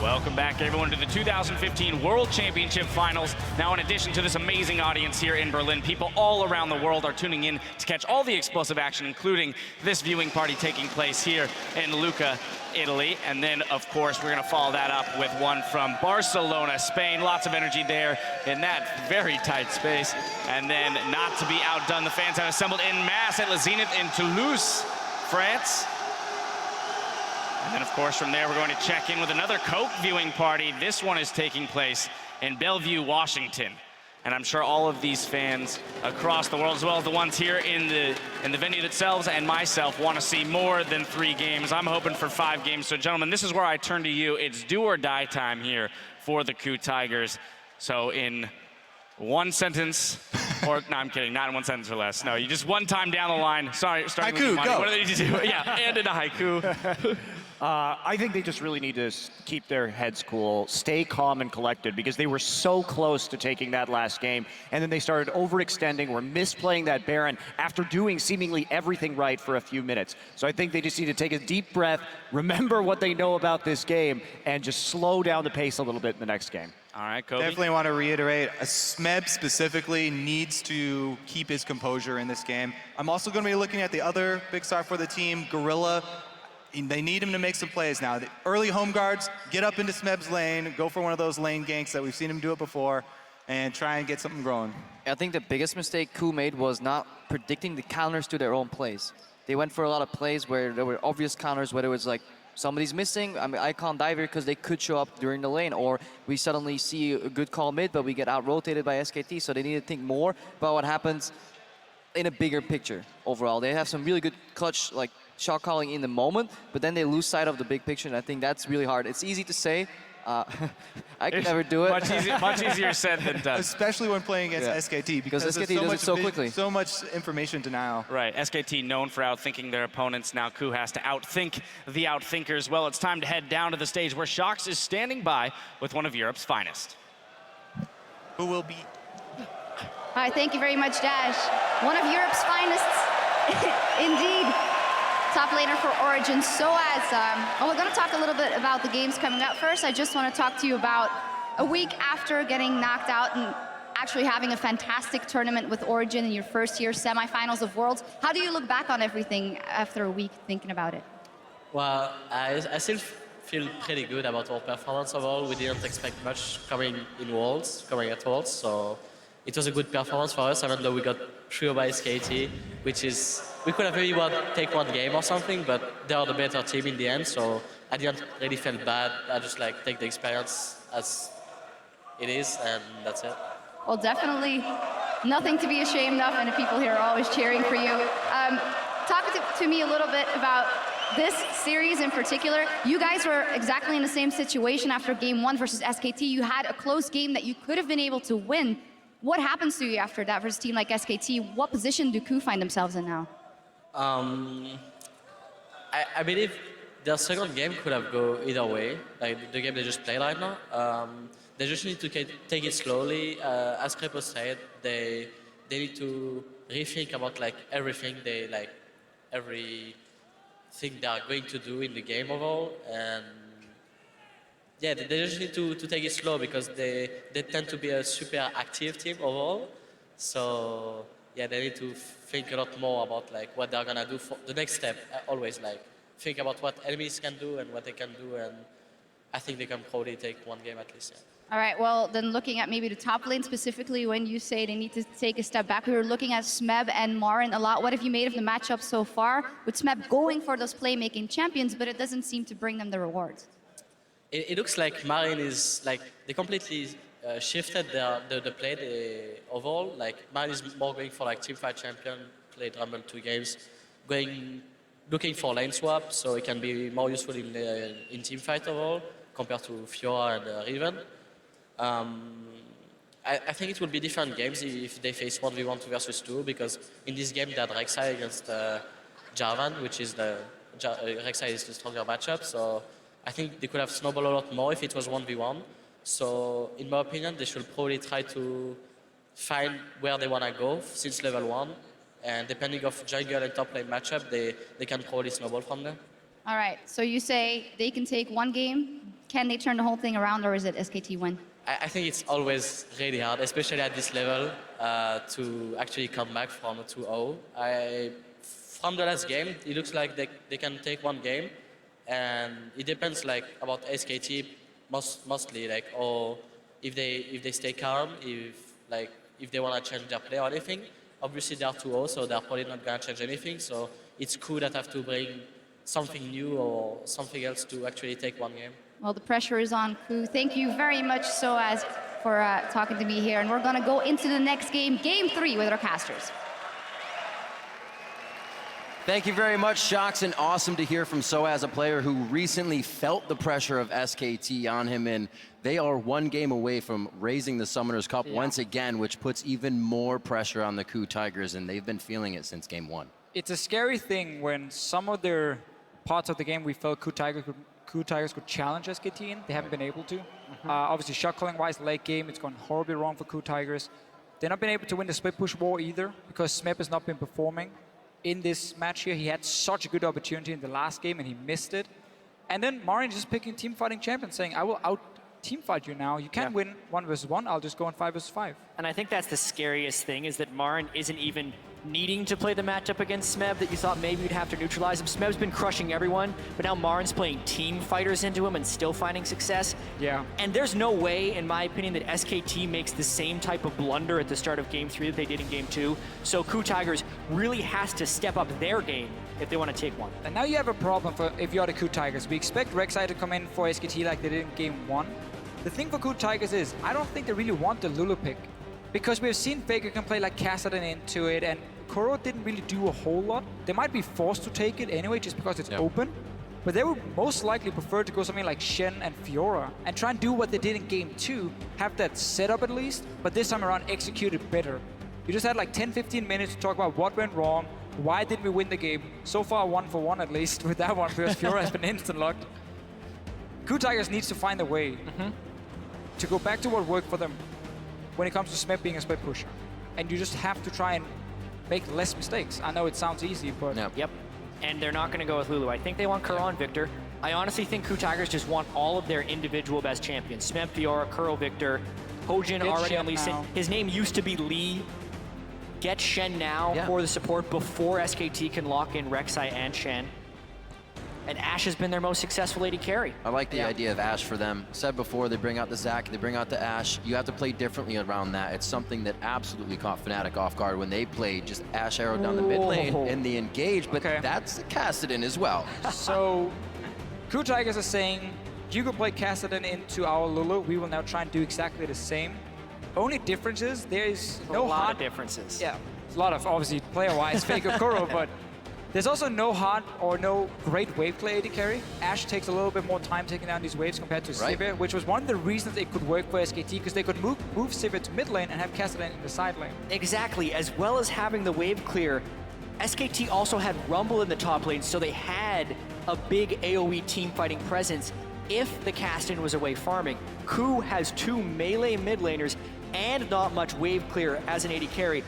Welcome back, everyone, to the 2015 World Championship Finals. Now, in addition to this amazing audience here in Berlin, people all around the world are tuning in to catch all the explosive action, including this viewing party taking place here in Lucca, Italy. And then, of course, we're going to follow that up with one from Barcelona, Spain. Lots of energy there in that very tight space. And then, not to be outdone, the fans have assembled en masse at Le Zénith in Toulouse, France. And then, of course, from there, we're going to check in with another Coke viewing party. This one is taking place in Bellevue, Washington. And I'm sure all of these fans across the world, as well as the ones here in the venue themselves and myself, want to see more than 3 games. I'm hoping for 5 games. So, gentlemen, this is where I turn to you. It's do or die time here for the KOO Tigers. So, in one sentence, or no, I'm kidding, not in one sentence or less. No, you just one time down the line. Sorry, starting haiku, with money. go. What do they need to do? Yeah, and in a haiku. I think they just really need to keep their heads cool, stay calm and collected, because they were so close to taking that last game, and then they started overextending, were misplaying that Baron after doing seemingly everything right for a few minutes. So I think they just need to take a deep breath, remember what they know about this game, and just slow down the pace a little bit in the next game. All right, Kobe. Definitely want to reiterate, Smeb specifically needs to keep his composure in this game. I'm also going to be looking at the other big star for the team, Gorilla. They need him to make some plays now. The early home guards, get up into Smeb's lane, go for one of those lane ganks that we've seen him do it before, and try and get something growing. I think the biggest mistake KOO made was not predicting the counters to their own plays. They went for a lot of plays where there were obvious counters, whether it was like somebody's missing, I mean, I can't dive here because they could show up during the lane, or we suddenly see a good call mid, but we get out-rotated by SKT, so they need to think more about what happens in a bigger picture overall. They have some really good clutch, like, shot calling in the moment, but then they lose sight of the big picture, and I think that's really hard. It's easy to say. I can never do it. Much easier said than done. Especially when playing against SKT, because SKT does it so quickly. So much information denial. Right, SKT known for outthinking their opponents. Now KOO has to outthink the outthinkers. Well, it's time to head down to the stage where Shox is standing by with one of Europe's finest. Who will be? Hi, thank you very much, Dash. One of Europe's finest, indeed. Top laner for Origin. So we're going to talk a little bit about the games coming up. First, I just want to talk to you about a week after getting knocked out and actually having a fantastic tournament with Origin in your first year semifinals of Worlds. How do you look back on everything after a week thinking about it? Well, I still feel pretty good about our performance overall. We didn't expect much coming at Worlds, so it was a good performance for us, even though we got 3 by SKT, which is, we could have maybe take 1 game or something, but they are the better team in the end, so I didn't really feel bad. I just like take the experience as it is, and that's it. Well, definitely nothing to be ashamed of, and the people here are always cheering for you. Talk to me a little bit about this series in particular. You guys were exactly in the same situation after game 1 versus SKT. You had a close game that you could have been able to win. What happens to you after that versus a team like SKT? What position do KOO find themselves in now? I believe their second game could have gone either way, like the game they just played right now. They just need to take it slowly. As Crepo said, they need to rethink about like everything everything they are going to do in the game overall, and yeah, they just need to take it slow because they tend to be a super active team overall. So yeah, they need to think a lot more about like what they're gonna do for the next step. Always like think about what enemies can do and what they can do, and I think they can probably take 1 game at least. Yeah. All right, well, then looking at maybe the top lane specifically, when you say they need to take a step back, we were looking at Smeb and Marin a lot. What have you made of the matchup so far? With Smeb going for those playmaking champions, but it doesn't seem to bring them the rewards. It looks like Marin is like, they completely shifted the play overall. Like Marin is more going for like teamfight champion, played Rumble 2 games, looking for lane swap, so it can be more useful in teamfight overall compared to Fiora and Riven. I think it will be different games if they face 1v1 2 versus 2, because in this game they had Rek'Sai against Jarvan, which is Rek'Sai is the stronger matchup, so I think they could have snowballed a lot more if it was 1v1. So in my opinion, they should probably try to find where they want to go since level 1, and depending of jungle and top lane matchup, they can probably snowball from there. All right, so you say they can take 1 game Can they turn the whole thing around, or is it SKT win? I think it's always really hard, especially at this level, to actually come back from a 2-0. From the last game, it looks like they can take one game, and it depends like about SKT mostly, like, or if they stay calm, if they want to change their play or anything. Obviously they are 2-0, so they're probably not going to change anything. So it's cool that have to bring something new or something else to actually take one game. Well, the pressure is on, KOO. Thank you very much, Soaz, for talking to me here. And we're going to go into the next game, Game 3, with our casters. Thank you very much, Shocks, and awesome to hear from Soaz, a player who recently felt the pressure of SKT on him, and they are one game away from raising the Summoners Cup once again, which puts even more pressure on the KOO Tigers, and they've been feeling it since Game 1. It's a scary thing when some of their parts of the game we felt KOO Tigers could challenge SKT in. They haven't been able to. Obviously, shot calling wise, late game, it's gone horribly wrong for KOO Tigers. They've not been able to win the split push war either, because Smeb has not been performing. In this match here, he had such a good opportunity in the last game and he missed it. And then Marin just picking team fighting champion, saying, I will out team fight you now. You can't win 1 versus 1. I'll just go on 5 versus 5. And I think that's the scariest thing, is that Marin isn't even needing to play the matchup against Smeb that you thought maybe you'd have to neutralize him. Smeb's been crushing everyone, but now Marin's playing team fighters into him and still finding success. Yeah. And there's no way, in my opinion, that SKT makes the same type of blunder at the start of Game 3 that they did in Game 2. So KOO Tigers really has to step up their game if they want to take one. And now you have a problem for if you're the KOO Tigers. We expect Rek'Sai to come in for SKT like they did in Game 1. The thing for KOO Tigers is, I don't think they really want the Lulu pick, because we've seen Faker can play like Kassadin into it, and KOO didn't really do a whole lot. They might be forced to take it anyway just because it's open, but they would most likely prefer to go something like Shen and Fiora and try and do what they did in Game 2, have that setup at least, but this time around execute it better. You just had like 10-15 minutes to talk about what went wrong, why did we win the game. So far 1-for-1 at least with that one, because Fiora has been instant locked. KOO Tigers needs to find a way to go back to what worked for them when it comes to Smeb being a split pusher. And you just have to try and make less mistakes. I know it sounds easy, but... Yep. And they're not going to go with Lulu. I think they want KOO and Victor. I honestly think KOO Tigers just want all of their individual best champions. Smeb, Fiora, KOO, Victor, Hojin already on Lee Sin. His name used to be Lee. Get Shen now for the support before SKT can lock in Rek'Sai and Shen. And Ashe has been their most successful AD carry. I like the idea of Ashe for them. Said before, they bring out the Zac, they bring out the Ashe. You have to play differently around that. It's something that absolutely caught Fnatic off guard when they played just Ashe arrow down the mid lane in the engage, but that's Kassadin as well. So, KOO Tigers are saying, you could play Kassadin into our Lulu. We will now try and do exactly the same. Only difference is there is no a lot hard of differences. Yeah, a lot of, obviously, player-wise, Faker KOO, but there's also no hard or no great wave play AD carry. Ashe takes a little bit more time taking down these waves compared to Sivir, which was one of the reasons it could work for SKT, because they could move Sivir to mid lane and have Kassadin in the side lane. Exactly, as well as having the wave clear, SKT also had Rumble in the top lane, so they had a big AoE team fighting presence if the Kassadin was away farming. KOO has 2 melee mid laners and not much wave clear as an AD carry.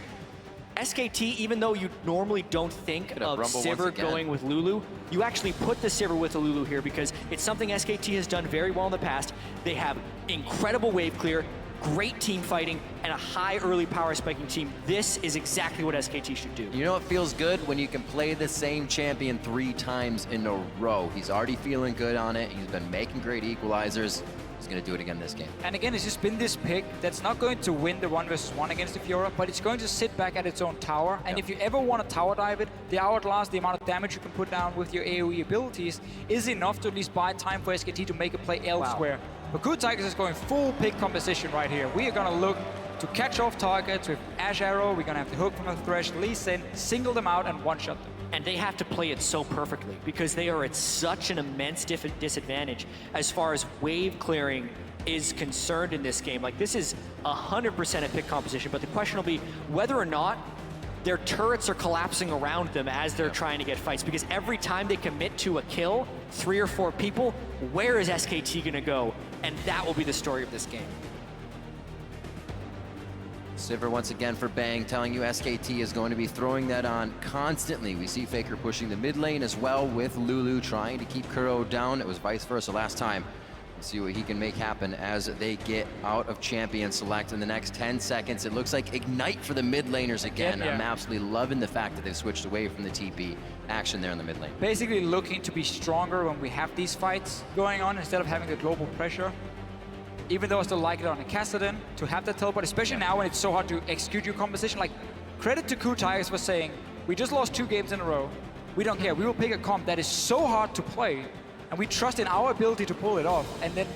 SKT, even though you normally don't think of Sivir going with Lulu, you actually put the Sivir with the Lulu here because it's something SKT has done very well in the past. They have incredible wave clear, great team fighting, and a high early power spiking team. This is exactly what SKT should do. You know what feels good? When you can play the same champion 3 times in a row. He's already feeling good on it. He's been making great equalizers. He's going to do it again this game. And again, it's just been this pick that's not going to win the 1 versus 1 against the Fiora, but it's going to sit back at its own tower. And if you ever want to tower dive it, the Hourglass, the amount of damage you can put down with your AoE abilities is enough to at least buy time for SKT to make a play elsewhere. But KOO Tigers is going full pick composition right here. We are going to look to catch off targets with Ashe Arrow. We're going to have the hook from the Thresh, Lee Sin, single them out and one-shot them. And they have to play it so perfectly because they are at such an immense disadvantage as far as wave clearing is concerned in this game. Like, this is 100% a pick composition, but the question will be whether or not their turrets are collapsing around them as they're trying to get fights, because every time they commit to a kill, 3 or 4 people, where is SKT gonna go? And that will be the story of this game. Sivir once again for Bang, telling you SKT is going to be throwing that on constantly. We see Faker pushing the mid lane as well with Lulu, trying to keep KOO down. It was vice versa last time See what he can make happen as they get out of champion select in the next 10 seconds. It looks like Ignite for the mid laners again. Yeah. I'm absolutely loving the fact that they've switched away from the TP action there in the mid lane. Basically looking to be stronger when we have these fights going on instead of having the global pressure. Even though I still like it on a Kassadin to have that teleport, especially now when it's so hard to execute your composition. Like, credit to KOO Tigers for saying, we just lost 2 games in a row. We don't care. We will pick a comp that is so hard to play, and we trust in our ability to pull it off, and then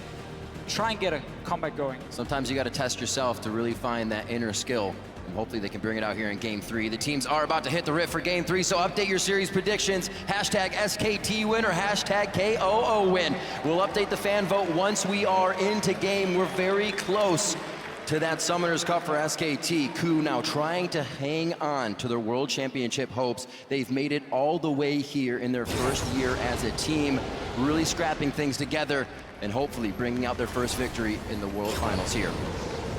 try and get a comeback going. Sometimes you got to test yourself to really find that inner skill, and hopefully they can bring it out here in Game 3. The teams are about to hit the rift for Game 3, so update your series predictions. Hashtag SKT win or hashtag KOO win. We'll update the fan vote once we are into game. We're very close to that Summoners Cup for SKT. KOO now trying to hang on to their World Championship hopes. They've made it all the way here in their first year as a team, really scrapping things together and hopefully bringing out their first victory in the World Finals here.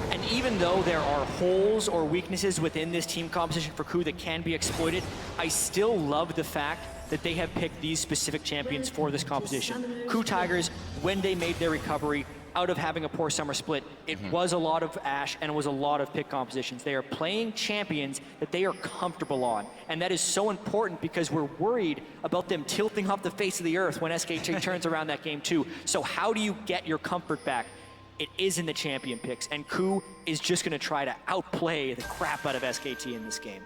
And even though there are holes or weaknesses within this team composition for KOO that can be exploited, I still love the fact that they have picked these specific champions for this composition. KOO Tigers, when they made their recovery out of having a poor summer split, it was a lot of Ashe and it was a lot of pick compositions. They are playing champions that they are comfortable on. And that is so important because we're worried about them tilting off the face of the earth when SKT turns around that game too. So how do you get your comfort back? It is in the champion picks, and KOO is just gonna try to outplay the crap out of SKT in this game.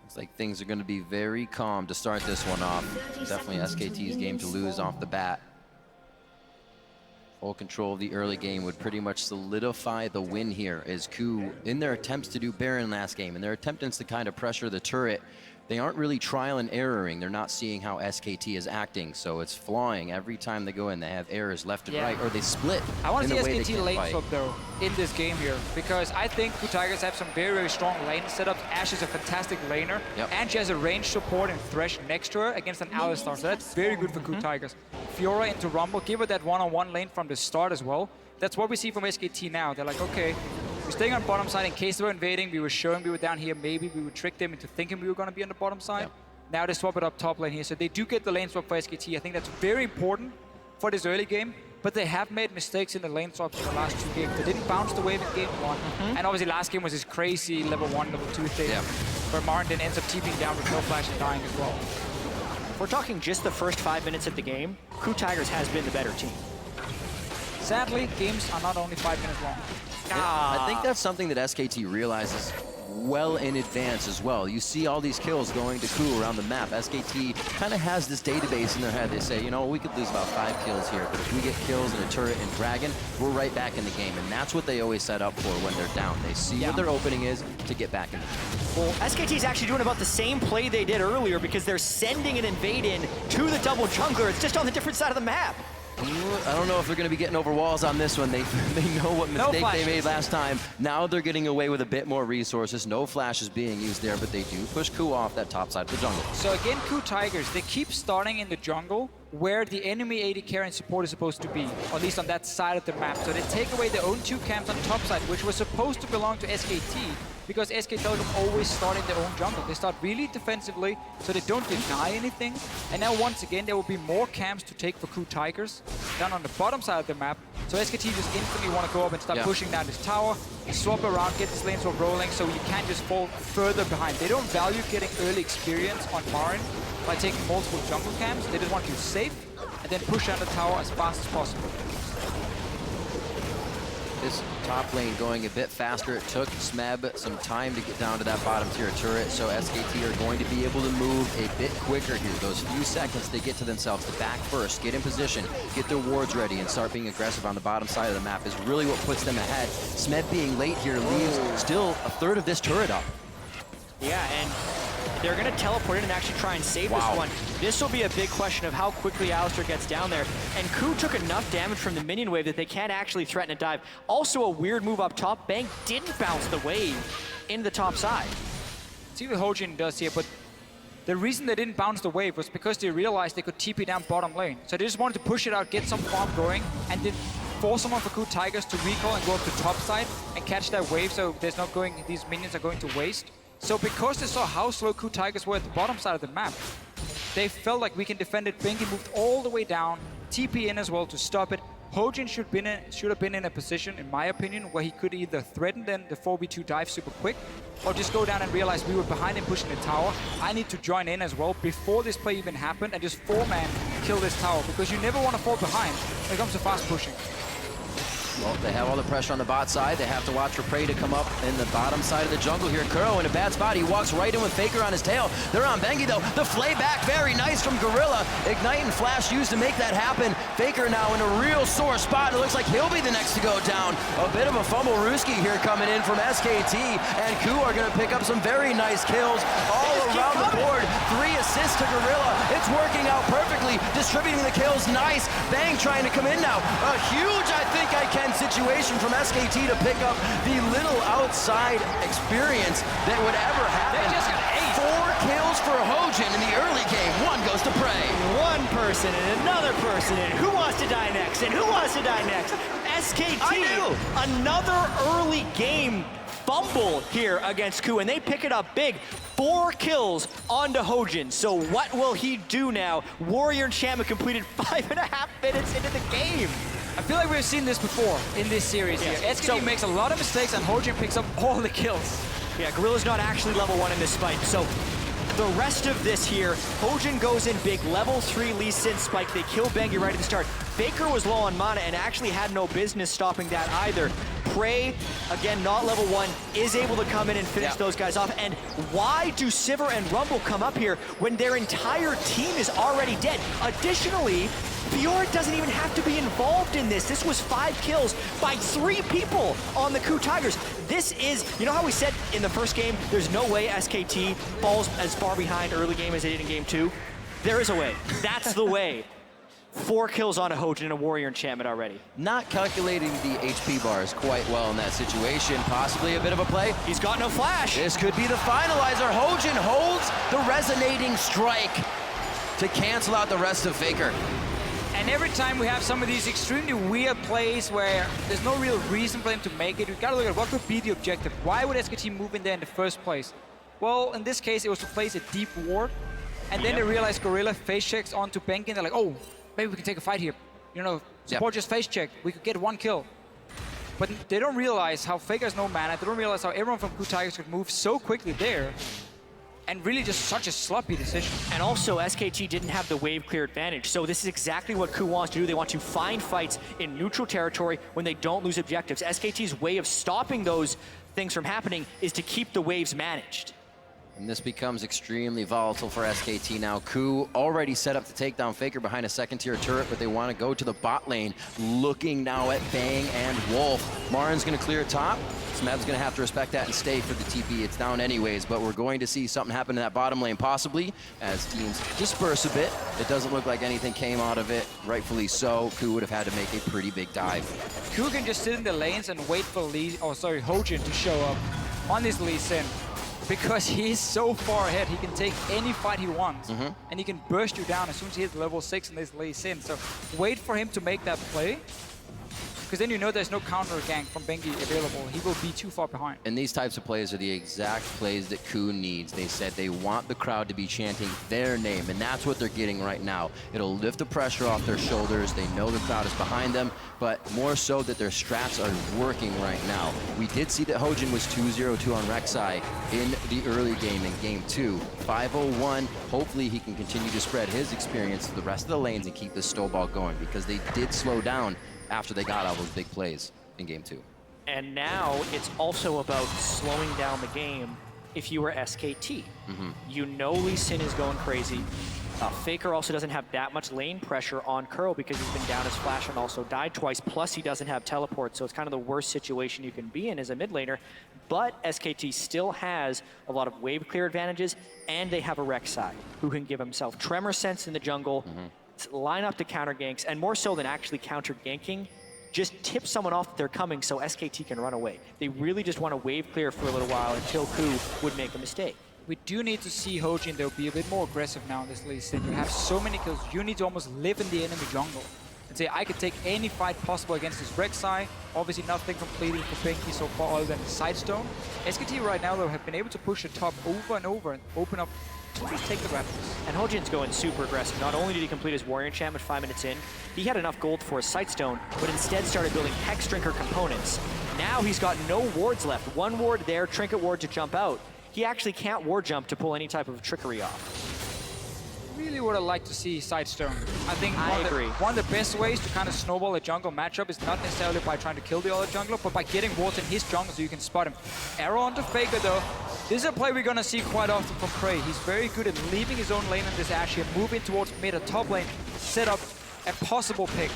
Looks like things are gonna be very calm to start this one off. Definitely SKT's game to lose off the bat. Full control of the early game would pretty much solidify the win here as KOO, in their attempts to do Baron last game, and their attempts to kind of pressure the turret, they aren't really trial and erroring. They're not seeing how SKT is acting, so it's flawing every time they go in. They have errors left and right, or they split. I want to see in a way SKT lane swap though in this game here, because I think KOO Tigers have some very, very strong lane setups. Ashe is a fantastic laner, and she has a range support and Thresh next to her against an Alistar, so that's very good for KOO Tigers. Fiora into Rumble, give her that one-on-one lane from the start as well. That's what we see from SKT now. They're like, okay, we're staying on bottom side in case they were invading. We were showing we were down here. Maybe we would trick them into thinking we were going to be on the bottom side. Now they swap it up top lane here. So they do get the lane swap for SKT. I think that's very important for this early game. But they have made mistakes in the lane swaps in the last 2 games. They didn't bounce the wave in game 1. And obviously last game was this crazy level 1, level 2 thing. Where Marin then ends up TPing down with no flash and dying as well. We're talking just the first 5 minutes of the game. KOO Tigers has been the better team. Sadly, games are not only 5 minutes long. I think that's something that SKT realizes well in advance as well. You see all these kills going to KOO around the map. SKT kind of has this database in their head. They say, you know, we could lose about 5 kills here, but if we get kills in a turret and dragon, we're right back in the game. And that's what they always set up for when they're down. They see what their opening is to get back in the game. Well, SKT is actually doing about the same play they did earlier because they're sending an invade in to the double jungler. It's just on the different side of the map. I don't know if they're going to be getting over walls on this one. They know what mistake they made last time. Now they're getting away with a bit more resources. No flashes being used there, but they do push KOO off that top side of the jungle. So again, KOO Tigers, they keep starting in the jungle where the enemy AD carry and support is supposed to be, or at least on that side of the map. So they take away their own 2 camps on the top side, which was supposed to belong to SKT, because SK Telecom always start in their own jungle. They start really defensively, so they don't deny anything. And now once again, there will be more camps to take for KOO Tigers down on the bottom side of the map. So SKT just instantly want to go up and start pushing down this tower, swap around, get this lane swap rolling, so you can't just fall further behind. They don't value getting early experience on Marin by taking multiple jungle camps. They just want you safe and then push down the tower as fast as possible. This top lane going a bit faster. It took Smeb some time to get down to that bottom tier turret, so SKT are going to be able to move a bit quicker here. Those few seconds they get to themselves to back first, get in position, get their wards ready, and start being aggressive on the bottom side of the map is really what puts them ahead. Smeb being late here leaves still a third of this turret up. Yeah, and they're going to teleport in and actually try and save this one. This will be a big question of how quickly Alistar gets down there. And KOO took enough damage from the minion wave that they can't actually threaten a dive. Also a weird move up top. Bang didn't bounce the wave into the top side. See what Hojin does here, but the reason they didn't bounce the wave was because they realized they could TP down bottom lane. So they just wanted to push it out, get some farm going, and then force someone for KOO Tigers to recall and go up to top side and catch that wave, so there's not going, these minions are going to waste. So because they saw how slow KOO Tigers were at the bottom side of the map, they felt like we can defend it. Bengi moved all the way down, TP in as well to stop it. Hojin should have been in a position, in my opinion, where he could either threaten then the 4v2 dive super quick, or just go down and realize we were behind him pushing the tower. I need to join in as well before this play even happened and just 4-man kill this tower, because you never want to fall behind when it comes to fast pushing. Well, they have all the pressure on the bot side. They have to watch for prey to come up in the bottom side of the jungle here. KOO in a bad spot. He walks right in with Faker on his tail. They're on Bengi though. The flay back, very nice from Gorilla. Ignite and Flash used to make that happen. Faker now in a real sore spot. It looks like he'll be the next to go down. A bit of a fumble Ruski here coming in from SKT. And KOO are going to pick up some very nice kills all around the board. 3 assists to Gorilla. It's working out perfectly. Distributing the kills, nice. Bang trying to come in now. A huge, I think I can situation from SKT to pick up the little outside experience that would ever happen. They just got 4 kills for Hojin in the early game. 1 goes to prey. One person and another person, and who wants to die next? And who wants to die next? SKT, another early game fumble here against KOO, and they pick it up big. 4 kills onto Hojin. So what will he do now? Warrior Enchantment completed 5.5 minutes into the game. I feel like we've seen this before in this series here. SKT makes a lot of mistakes and Hojin picks up all the kills. Yeah, Gorilla's not actually level 1 in this fight, so the rest of this here, Hojin goes in big, level 3 Lee Sin spike. They kill Bengi right at the start. Faker was low on mana and actually had no business stopping that either. Prey, again, not level 1, is able to come in and finish those guys off. And why do Sivir and Rumble come up here when their entire team is already dead? Additionally, Fjord doesn't even have to be involved in this. This was 5 kills by 3 people on the KOO Tigers. This is, you know how we said in the first game, there's no way SKT falls as far behind early game as they did in game 2? There is a way. That's the way. 4 kills on a Hojin and a Warrior Enchantment already. Not calculating the HP bars quite well in that situation. Possibly a bit of a play. He's got no flash. This could be the finalizer. Hojin holds the resonating strike to cancel out the rest of Faker. And every time we have some of these extremely weird plays where there's no real reason for them to make it, we've got to look at what could be the objective. Why would SKT move in there in the first place? Well, in this case, it was to place a deep ward. And then they realized Gorilla face checks onto Bengi, and they're like, oh, maybe we can take a fight here. You know, support just face check. We could get 1 kill. But they don't realize how Faker has no mana. They don't realize how everyone from KOO Tigers could move so quickly there. And really just such a sloppy decision. And also, SKT didn't have the wave clear advantage. So this is exactly what KOO wants to do. They want to find fights in neutral territory when they don't lose objectives. SKT's way of stopping those things from happening is to keep the waves managed. And this becomes extremely volatile for SKT now. KOO already set up to take down Faker behind a 2nd-tier turret, but they want to go to the bot lane, looking now at Bang and Wolf. Marin's going to clear top. Smeb's going to have to respect that and stay for the TP. It's down anyways, but we're going to see something happen in that bottom lane, possibly, as teams disperse a bit. It doesn't look like anything came out of it, rightfully so. KOO would have had to make a pretty big dive. KOO can just sit in the lanes and wait for Hojin to show up on this Lee Sin. Because he's so far ahead, he can take any fight he wants. And he can burst you down as soon as he hits level 6 in this Lee Sin. So wait for him to make that play. Because then you know there's no counter gank from Bengi available. He will be too far behind. And these types of plays are the exact plays that KOO needs. They said they want the crowd to be chanting their name, and that's what they're getting right now. It'll lift the pressure off their shoulders. They know the crowd is behind them, but more so that their strats are working right now. We did see that Hojin was 2-0-2 on Rek'Sai in the early game in game 2. 5-0-1. Hopefully he can continue to spread his experience to the rest of the lanes and keep this snowball going, because they did slow down after they got all those big plays in game 2. And now it's also about slowing down the game if you were SKT. You know Lee Sin is going crazy. Faker also doesn't have that much lane pressure on KOO because he's been down his flash and also died twice, plus he doesn't have teleport, so it's kind of the worst situation you can be in as a mid laner. But SKT still has a lot of wave clear advantages, and they have a Rek'Sai who can give himself Tremor Sense in the jungle, line up to counter ganks, and more so than actually counter ganking, just tip someone off that they're coming so SKT can run away. They really just want to wave clear for a little while until KOO would make a mistake. We do need to see Hojin, they'll be a bit more aggressive now in this Lee Sin. You have so many kills, you need to almost live in the enemy jungle and say, I could take any fight possible against this Rek'Sai. Obviously nothing completed for Bengi so far other than Sidestone. SKT right now though have been able to push the top over and over and open up Just take the Raptors. And Hojin's going super aggressive. Not only did he complete his Warrior enchantment 5 minutes in, he had enough gold for a Sightstone, but instead started building Hex Drinker components. Now he's got no wards left. One ward there, Trinket ward to jump out. He actually can't ward jump to pull any type of trickery off. Really would have liked to see Sightstone. I think one of the best ways to kind of snowball a jungle matchup is not necessarily by trying to kill the other jungler, but by getting wards in his jungle so you can spot him. Arrow onto Faker though. This is a play we're gonna see quite often from Prey. He's very good at leaving his own lane in this Ashe here, moving towards mid and top lane, set up a possible pick.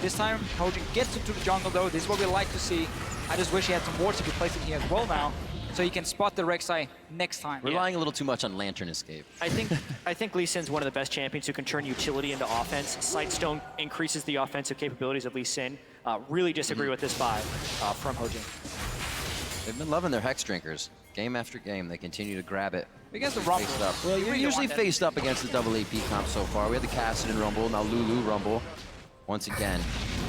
This time, Hojin gets into the jungle though. This is what we like to see. I just wish he had some wards to be placed in here as well now, so he can spot the Rek'Sai next time. Relying a little too much on Lantern Escape. I think Lee Sin's one of the best champions who can turn utility into offense. Sightstone increases the offensive capabilities of Lee Sin. Really disagree with this buy from Hojin. They've been loving their Hex Drinkers. Game after game, they continue to grab it. Against the Rumble. Faced up. Well, you're usually faced up against the double AP comp so far. We had the Kassadin Rumble, now Lulu Rumble. Once again,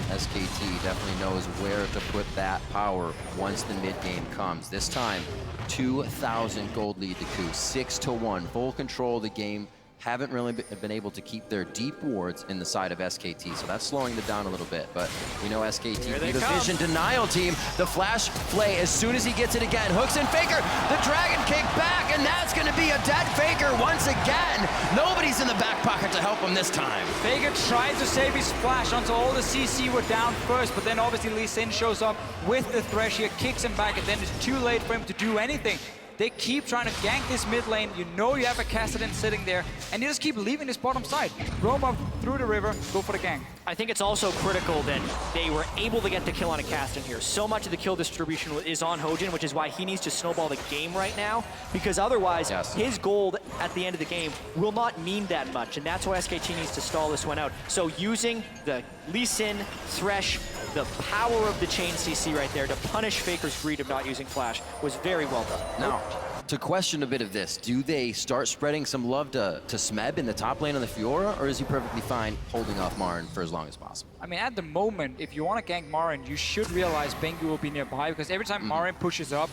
SKT definitely knows where to put that power once the mid game comes. This time, 2,000 gold lead to KOO, 6-1, full control of the game. Haven't really been able to keep their deep wards in the side of SKT, so that's slowing them down a little bit. But we know SKT, the Vision Denial team, the flash play as soon as he gets it again. Hooks in Faker, the Dragon Kick back, and that's going to be a dead Faker once again. Nobody's in the back pocket to help him this time. Faker tried to save his flash until all the CC were down first, but then obviously Lee Sin shows up with the Thresh here, kicks him back, and then it's too late for him to do anything. They keep trying to gank this mid lane. You know you have a Kassadin sitting there, and you just keep leaving this bottom side. Roam up through the river, go for the gank. I think it's also critical that they were able to get the kill on a Kassadin here. So much of the kill distribution is on Hojin, which is why he needs to snowball the game right now, because otherwise his gold at the end of the game will not mean that much, and that's why SKT needs to stall this one out. So using the Lee Sin, Thresh, the power of the chain CC right there to punish Faker's greed of not using flash was very well done. Now, to question a bit of this, do they start spreading some love to Smeb in the top lane on the Fiora, or is he perfectly fine holding off Marin for as long as possible? I mean, at the moment, if you want to gank Marin, you should realize Bengi will be nearby, because every time Marin pushes up,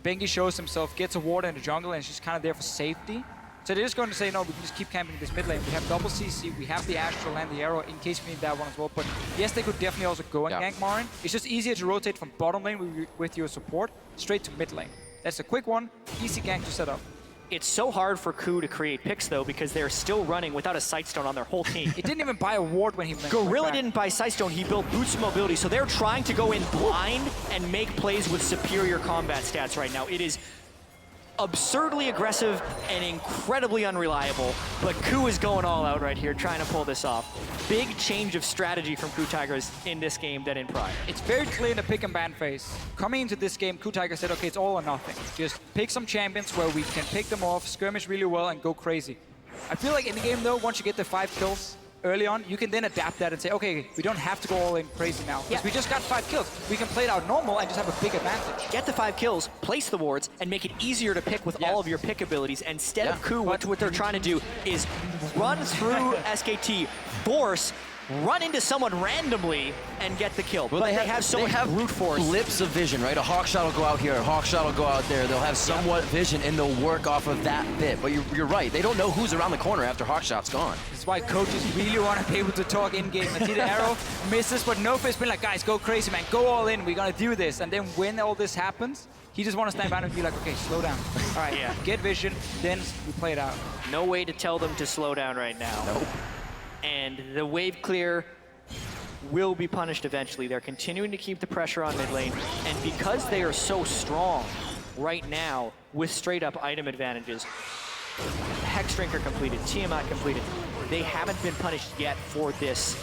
Bengi shows himself, gets a ward in the jungle, and she's kind of there for safety. So they're just going to say, no, we can just keep camping this mid lane. We have double CC, we have the Ashe to land the arrow in case we need that one as well. But yes, they could definitely also go and gank Marin. It's just easier to rotate from bottom lane with your support straight to mid lane. That's a quick one, easy gank to set up. It's so hard for KOO to create picks, though, because they're still running without a Sightstone on their whole team. He didn't even buy a ward when he went Gorilla didn't buy Sightstone, he built Boots of Mobility, so they're trying to go in blind and make plays with superior combat stats right now. It is absurdly aggressive and incredibly unreliable, but KOO is going all out right here, trying to pull this off. Big change of strategy from KOO Tigers in this game than in prior. It's very clear in the pick and ban phase. Coming into this game, KOO Tigers said, okay, it's all or nothing. Just pick some champions where we can pick them off, skirmish really well, and go crazy. I feel like in the game though, once you get the 5 kills early on, you can then adapt that and say, okay, we don't have to go all in crazy now. Because we just got 5 kills. We can play it out normal and just have a big advantage. Get the 5 kills, place the wards, and make it easier to pick with all of your pick abilities. Instead of KOO, what they're trying to do is run through SKT, force, run into someone randomly, and get the kill. Well, but they have so much brute force. Lips of vision, right? A Hawkshot will go out here, a Hawkshot will go out there. They'll have somewhat vision, and they'll work off of that bit. But you're right. They don't know who's around the corner after Hawkshot's gone. That's why coaches really want to be able to talk in-game. And see the arrow misses, but Nofa's been like, guys, go crazy, man. Go all in. We're going to do this. And then when all this happens, he just want to stand back and be like, okay, slow down. All right, get vision, then we play it out. No way to tell them to slow down right now. Nope. And the wave clear will be punished eventually. They're continuing to keep the pressure on mid lane, and because they are so strong right now with straight up item advantages, Hex Drinker completed, Tiamat completed, they haven't been punished yet for this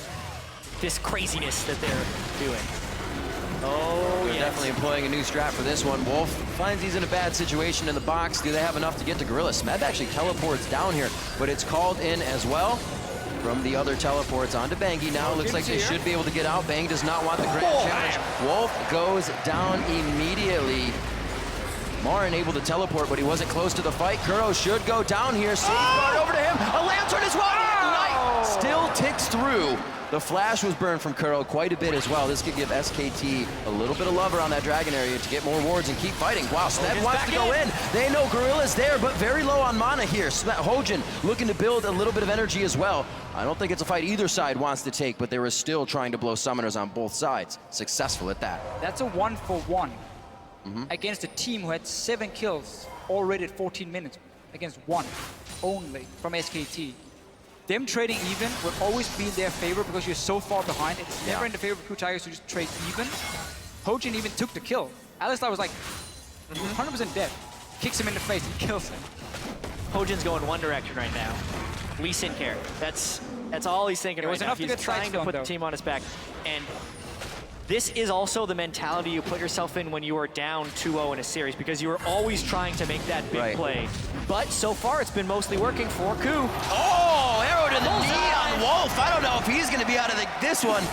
craziness that they're doing. Oh, they're definitely employing a new strat for this one. Wolf finds he's in a bad situation in the box. Do they have enough to get to Gorilla? Smeb actually teleports down here, but it's called in as well. From the other teleports onto Bengi now. Looks like they should be able to get out. Bang does not want the grand challenge. Wolf goes down immediately. Marin able to teleport, but he wasn't close to the fight. Kuro should go down here. Safeguard over to him. A lantern as well. Night still ticks through. The flash was burned from Kuro quite a bit as well. This could give SKT a little bit of love around that dragon area to get more wards and keep fighting. Wow, Smeb wants to go in. They know Gorilla's there, but very low on mana here. Hojin looking to build a little bit of energy as well. I don't think it's a fight either side wants to take, but they were still trying to blow summoners on both sides. Successful at that. That's a 1-for-1 against a team who had 7 kills already at 14 minutes against 1 only from SKT. Them trading even will always be in their favor because you're so far behind. It's never in the favor of KOO Tigers to just trade even. Hojin even took the kill. Alistar was like 100% dead. Kicks him in the face and kills him. Hojin's going one direction right now. Lee Sin care. That's all he's thinking right now. He's trying to put the team on his back. And this is also the mentality you put yourself in when you are down 2-0 in a series, because you are always trying to make that big play. But so far, it's been mostly working for KOO. Oh, arrow to the knee on Wolf. I don't know if he's going to be out of this one.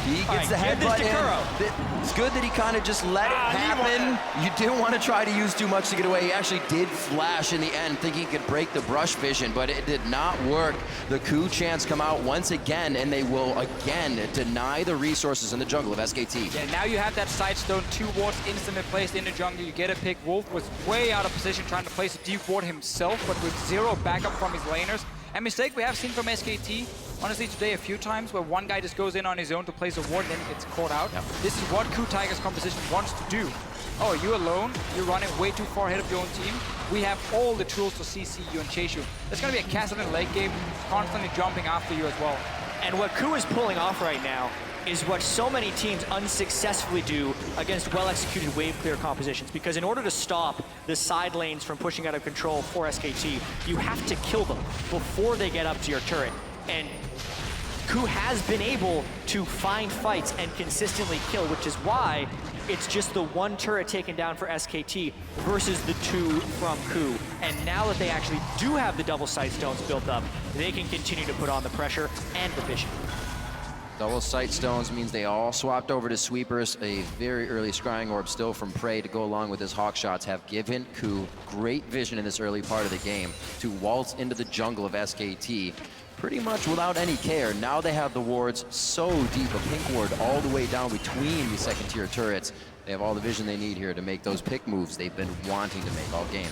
He gets the headbutt in. It's good that he kind of just let it happen. You didn't want to try to use too much to get away. He actually did flash in the end, thinking he could break the brush vision, but it did not work. The KOO chants come out once again, and they will again deny the resources in the jungle of SKT. Yeah, now you have that side stone, 2 wards instantly placed in the jungle. You get a pick. Wolf was way out of position trying to place a deep ward himself, but with 0 backup from his laners. A mistake we have seen from SKT, honestly, today a few times, where one guy just goes in on his own to place a ward, then gets caught out. This is what KOO Tigers composition wants to do. Oh, you're alone, you're running way too far ahead of your own team. We have all the tools to CC you and chase you. There's going to be a castle in late game, constantly jumping after you as well. And what KOO is pulling off right now is what so many teams unsuccessfully do against well-executed wave clear compositions, because in order to stop the side lanes from pushing out of control for SKT, you have to kill them before they get up to your turret. And KOO has been able to find fights and consistently kill, which is why it's just the 1 turret taken down for SKT versus the 2 from KOO. And now that they actually do have the double sight stones built up, they can continue to put on the pressure and the vision. Double sight stones means they all swapped over to sweepers. A very early scrying orb still from Prey to go along with his hawk shots have given KOO great vision in this early part of the game to waltz into the jungle of SKT pretty much without any care. Now they have the wards so deep, a pink ward all the way down between the second tier turrets. They have all the vision they need here to make those pick moves they've been wanting to make all game.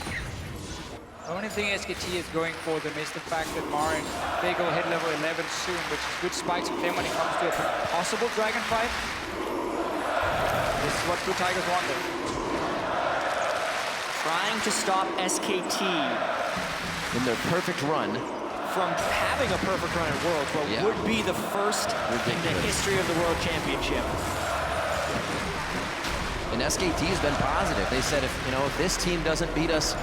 The only thing SKT is going for them is the fact that Marin, they go hit level 11 soon, which is good spikes for them when it comes to a possible dragon fight. This is what KOO Tigers want them. Trying to stop SKT in their perfect run from having a perfect run at Worlds, what would be the first in the history of the World Championship. And SKT has been positive. They said, if this team doesn't beat us,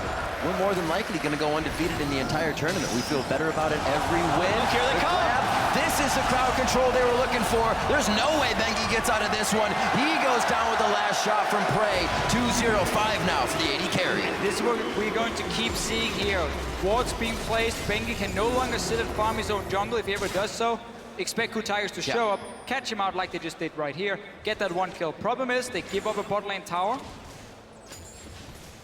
we're more than likely going to go undefeated in the entire tournament. We feel better about it every win. Look, here they come. This is the crowd control they were looking for. There's no way Bengi gets out of this one. He goes down with the last shot from Prey. 2-0-5 now for the AD carry. This is what we're going to keep seeing here. Wards being placed. Bengi can no longer sit and farm his own jungle if he ever does so. Expect KOO Tigers to show up, catch him out like they just did right here, get that 1 kill. Problem is, they give up a bot lane tower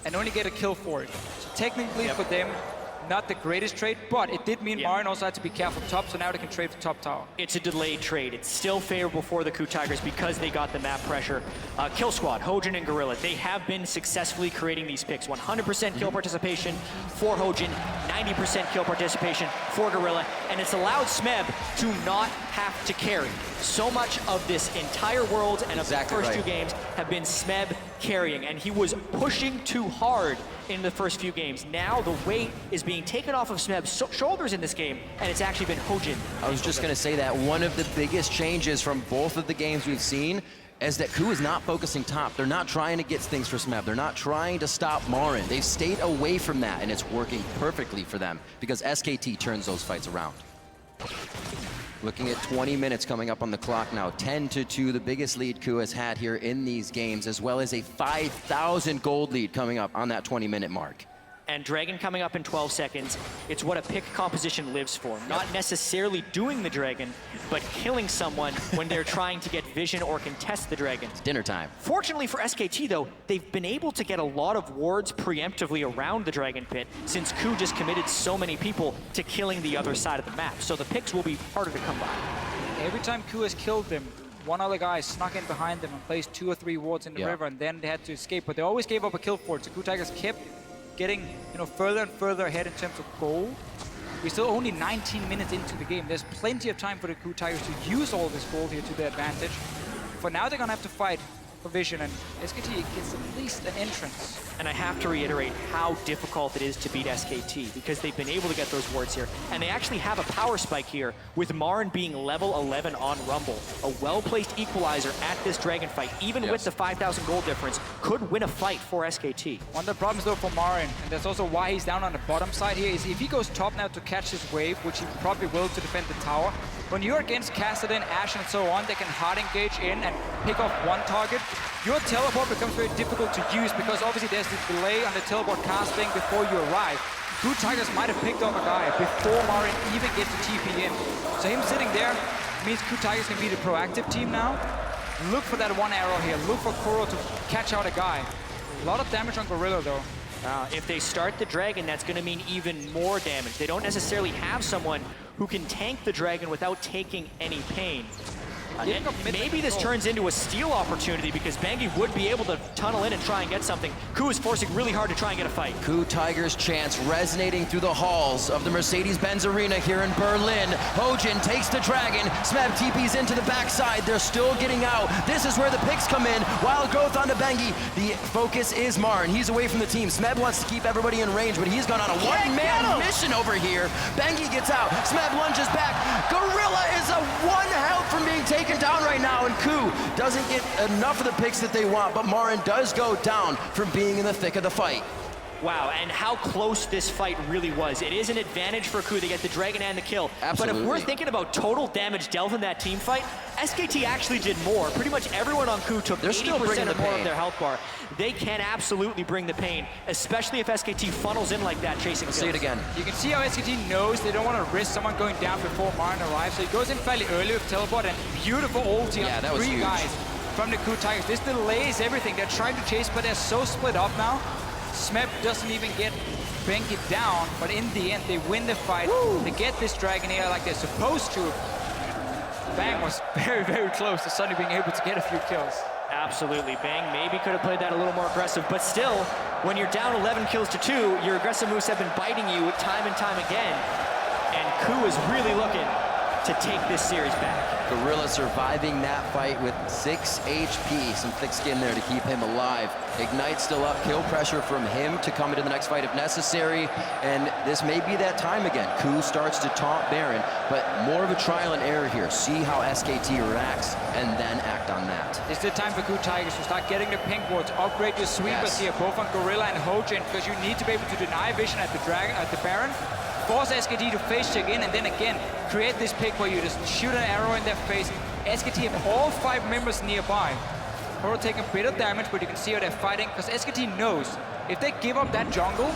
and only get a kill for it. So technically for them, not the greatest trade, but it did mean Marin also had to be careful top, so now they can trade for top tower. It's a delayed trade. It's still favorable for the KOO Tigers because they got the map pressure. Kill Squad, Hojin and Gorilla, they have been successfully creating these picks. 100% kill participation for Hojin, 90% kill participation for Gorilla, and it's allowed Smeb to not have to carry. So much of this entire World and of the first 2 games have been Smeb carrying, and he was pushing too hard in the first few games. Now the weight is being taken off of Smeb's shoulders in this game, and it's actually been Hojin. I was just going to say that one of the biggest changes from both of the games we've seen is that KOO is not focusing top. They're not trying to get things for Smeb. They're not trying to stop Marin. They've stayed away from that, and it's working perfectly for them because SKT turns those fights around. Looking at 20 minutes coming up on the clock now. 10-2, the biggest lead KOO has had here in these games, as well as a 5,000 gold lead coming up on that 20-minute mark. and Dragon coming up in 12 seconds, it's what a pick composition lives for. Not necessarily doing the Dragon, but killing someone when they're trying to get vision or contest the Dragon. Dinner time. Fortunately for SKT though, they've been able to get a lot of wards preemptively around the Dragon Pit since KOO just committed so many people to killing the other side of the map. So the picks will be harder to come by. Every time KOO has killed them, one other guy snuck in behind them and placed 2 or 3 wards in the river, and then they had to escape. But they always gave up a kill for it. So KOO Tigers kept getting, further and further ahead in terms of gold. We're still only 19 minutes into the game. There's plenty of time for the KOO Tigers to use all this gold here to their advantage. For now, they're gonna have to fight for vision, and SKT gets at least an entrance. And I have to reiterate how difficult it is to beat SKT because they've been able to get those wards here. And they actually have a power spike here with Marin being level 11 on Rumble. A well-placed equalizer at this Dragon fight, even with the 5,000 gold difference, could win a fight for SKT. One of the problems though for Marin, and that's also why he's down on the bottom side here, is if he goes top now to catch his wave, which he probably will to defend the tower, when you're against Kassadin, Ashe and so on, they can hard engage in and pick off one target. Your teleport becomes very difficult to use because obviously there's this delay on the teleport casting before you arrive. KOO Tigers might have picked off a guy before Marin even gets to TP in. So him sitting there means KOO Tigers can be the proactive team now. Look for that one arrow here. Look for Kuro to catch out a guy. A lot of damage on Gorilla though. If they start the Dragon, that's going to mean even more damage. They don't necessarily have someone who can tank the Dragon without taking any pain. And maybe this turns into a steal opportunity because Bengi would be able to tunnel in and try and get something. KOO is forcing really hard to try and get a fight. KOO Tigers chants resonating through the halls of the Mercedes-Benz Arena here in Berlin. Hojin takes the Dragon. Smeb TP's into the backside. They're still getting out. This is where the picks come in. Wild growth onto Bengi. The focus is Marin. He's away from the team. Smeb wants to keep everybody in range, but he's gone on a one-man mission over here. Bengi gets out. Smeb lunges back. Gorilla is a one health from being taken down right now, and KOO doesn't get enough of the picks that they want, but Marin does go down from being in the thick of the fight. Wow, and how close this fight really was. It is an advantage for KOO to get the Dragon and the kill. Absolutely. But if we're thinking about total damage dealt in that team fight, SKT actually did more. Pretty much everyone on KOO took 80% or more of their health bar. They can absolutely bring the pain, especially if SKT funnels in like that, chasing kills. See it again. You can see how SKT knows they don't want to risk someone going down before Marin arrives, so he goes in fairly early with teleport and beautiful ulti on 3 guys from the KOO Tigers. This delays everything. They're trying to chase, but they're so split up now. Smeb doesn't even get Bengi down, but in the end, they win the fight. They get this Dragon here like they're supposed to. Bang was very, very close to suddenly being able to get a few kills. Absolutely. Bang maybe could have played that a little more aggressive, but still, when you're down 11 kills to 2, your aggressive moves have been biting you time and time again, and KOO is really looking to take this series back. Gorilla surviving that fight with 6 HP, some thick skin there to keep him alive. Ignite still up, kill pressure from him to come into the next fight if necessary, and this may be that time again. KOO starts to taunt Baron, but more of a trial and error here. See how SKT reacts and then act on that. It's the time for KOO Tigers to start getting the pink wards, upgrade your sweepers here, both on Gorilla and Hojin, because you need to be able to deny vision at the Baron, force SKT to face check in, and then again, create this pick where you just shoot an arrow in their face. SKT have all 5 members nearby. Kuro taking a bit of damage, but you can see how they're fighting, because SKT knows if they give up that jungle,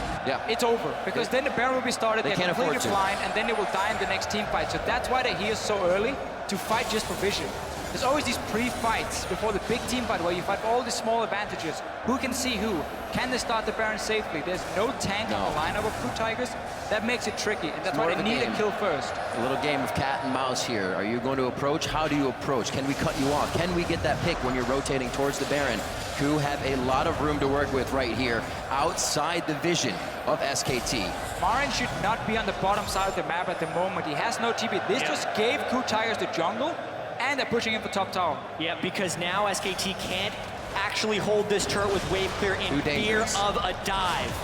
it's over. Because then the Baron will be started, they're completely blind, and then they will die in the next team fight. So that's why they're here so early, to fight just for vision. There's always these pre-fights before the big team fight where you fight all these small advantages. Who can see who? Can they start the Baron safely? There's no tank on the lineup of KOO Tigers. That makes it tricky, and that's why they need a kill first. A little game of cat and mouse here. Are you going to approach? How do you approach? Can we cut you off? Can we get that pick when you're rotating towards the Baron? KOO have a lot of room to work with right here, outside the vision of SKT. Marin should not be on the bottom side of the map at the moment. He has no TP. This just gave KOO Tigers the jungle, and they're pushing him for top tower. Yeah, because now SKT can't actually hold this turret with wave clear in fear of a dive.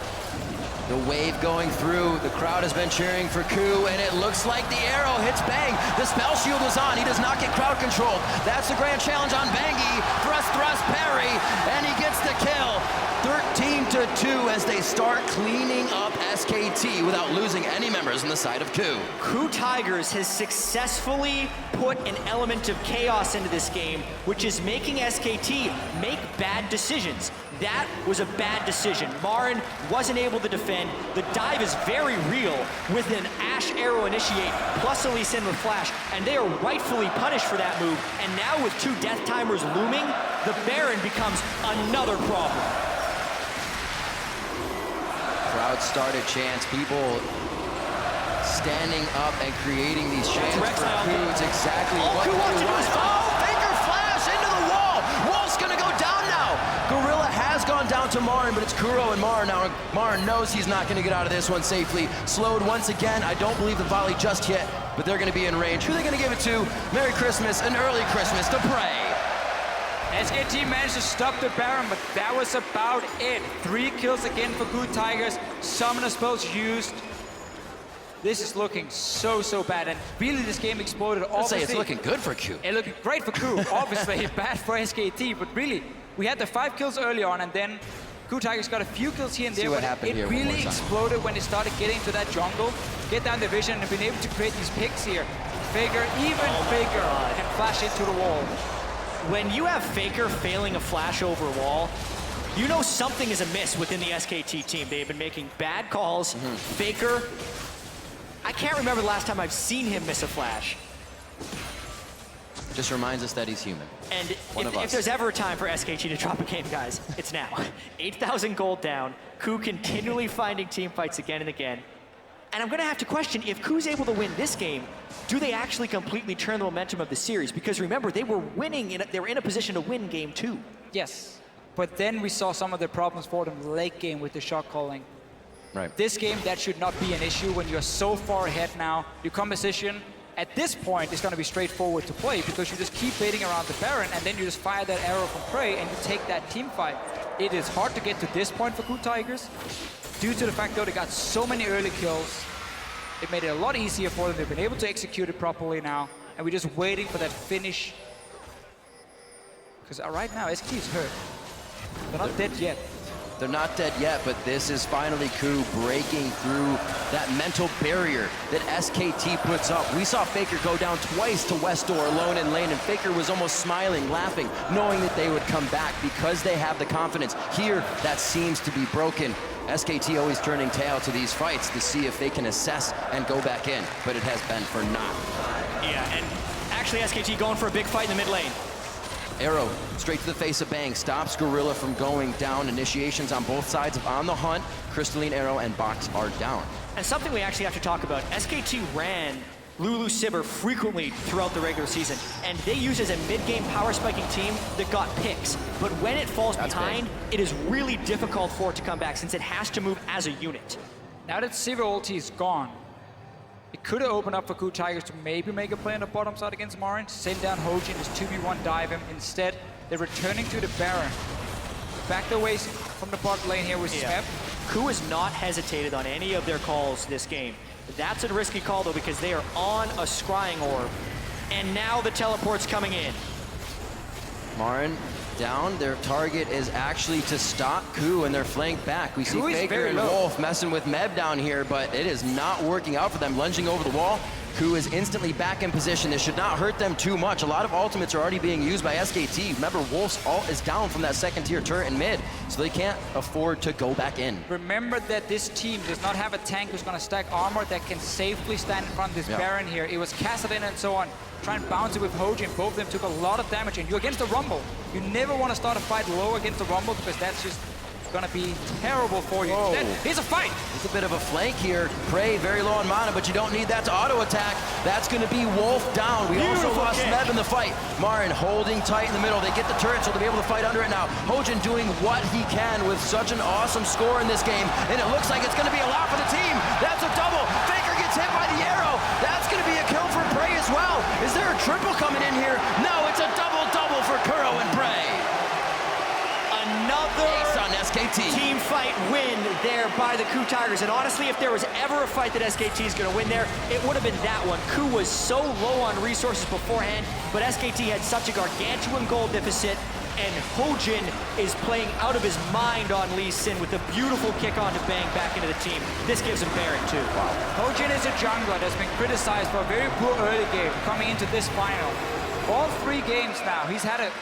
The wave going through, the crowd has been cheering for KOO, and it looks like the arrow hits Bang. The spell shield was on, he does not get crowd controlled. That's the grand challenge on Bengi. Thrust, parry, and he gets the kill. 13 to 2 as they start cleaning up SKT without losing any members on the side of KOO. KOO Tigers has successfully put an element of chaos into this game, which is making SKT make bad decisions. That was a bad decision. Marin wasn't able to defend. The dive is very real with an Ash Arrow initiate plus a Lee Sin with Flash, and they are rightfully punished for that move. And now with 2 death timers looming, the Baron becomes another problem. Crowd started chants, people standing up and creating these chants for KOO. It's exactly what KOO wants to do is Faker flash into the wall. Wolf's gonna go down now. Gorilla has gone down to Marin, but it's Kuro and Marin now. Marin knows he's not gonna get out of this one safely. Slowed once again. I don't believe the volley just hit, but they're gonna be in range. Who are they gonna give it to? Merry Christmas, an early Christmas to Prey. SKT managed to stop the Baron, but that was about it. 3 kills again for KOO Tigers. Summoner spells used. This is looking so bad, and really this game exploded. I'd say it's looking good for KOO. It looked great for KOO, obviously bad for SKT, but really, we had the 5 kills early on, and then KOO Tigers got a few kills here and there, but it really exploded when they started getting into that jungle, get down the vision, and been able to create these picks here. Faker, even Faker, can flash into the wall. When you have Faker failing a flash over a wall, you know something is amiss within the SKT team. They've been making bad calls. Faker, I can't remember the last time I've seen him miss a flash. Just reminds us that he's human. And if there's ever a time for SKT to drop a game, guys, it's now. 8,000 gold down. KOO continually finding team fights again and again. And I'm going to have to question, if KOO's able to win this game, do they actually completely turn the momentum of the series? Because remember, they were winning, they were in a position to win game 2. Yes, but then we saw some of the problems for them late game with the shot calling. Right. This game, that should not be an issue when you're so far ahead now. Your composition, at this point, is going to be straightforward to play because you just keep baiting around the Baron and then you just fire that arrow from Prey and you take that team fight. It is hard to get to this point for KOO Tigers due to the fact that they got so many early kills. It made it a lot easier for them. They've been able to execute it properly now, and we're just waiting for that finish. Because right now, SK is hurt. They're not dead yet. They're not dead yet, but this is finally KOO breaking through that mental barrier that SKT puts up. We saw Faker go down twice to West Door alone in lane, and Faker was almost smiling, laughing, knowing that they would come back because they have the confidence. Here, that seems to be broken. SKT always turning tail to these fights to see if they can assess and go back in, but it has been for naught. Yeah, and actually SKT going for a big fight in the mid lane. Arrow straight to the face of Bang, stops Gorilla from going down. Initiations on both sides of On the Hunt. Crystalline Arrow and Box are down. And something we actually have to talk about, SKT ran Lulu Sibber frequently throughout the regular season, and they use as a mid-game power spiking team that got picks. But when it falls behind, it is really difficult for it to come back since it has to move as a unit. Now that Sivir ulti is gone, it could have opened up for KOO Tigers to maybe make a play on the bottom side against Marin, send down Hojin, just 2v1 dive him. Instead, they're returning to the Baron. Back away from the bot lane here with Smep. KOO has not hesitated on any of their calls this game. That's a risky call though because they are on a scrying orb. And now the teleport's coming in. Marin down. Their target is actually to stop KOO and their flank back. We see Faker and Wolf messing with Meb down here, but it is not working out for them. Lunging over the wall. KOO is instantly back in position. This should not hurt them too much. A lot of ultimates are already being used by SKT. Remember, Wolf's ult is down from that second tier turret in mid, so they can't afford to go back in. Remember that this team does not have a tank who's going to stack armor that can safely stand in front of this Baron here. It was Kassadin and so on. Try and bounce it with Hojin. Both of them took a lot of damage, and you're against the Rumble. You never want to start a fight low against the Rumble because that's just gonna be terrible for you. Here's a fight. It's a bit of a flank here. Prey very low on mana, but you don't need that to auto attack. That's gonna be Wolf down. We also lost Meb in the fight. Marin holding tight in the middle. They get the turret, so they'll be able to fight under it now. Hojin doing what he can with such an awesome score in this game, and it looks like it's gonna be a lot for the team. That's a double. Faker gets hit by the arrow. That's gonna be a kill for Prey as well. Is there a triple coming in here? No, it's a double-double for Kuro and Prey. Another on SKT. Team fight win there by the KOO Tigers. And honestly, if there was ever a fight that SKT is going to win there, it would have been that one. KOO was so low on resources beforehand, but SKT had such a gargantuan gold deficit, and Hojin is playing out of his mind on Lee Sin with a beautiful kick on to bang back into the team. This gives him Baron too. Wow. Hojin is a jungler that's been criticized for a very poor early game coming into this final. All 3 games now, he's had a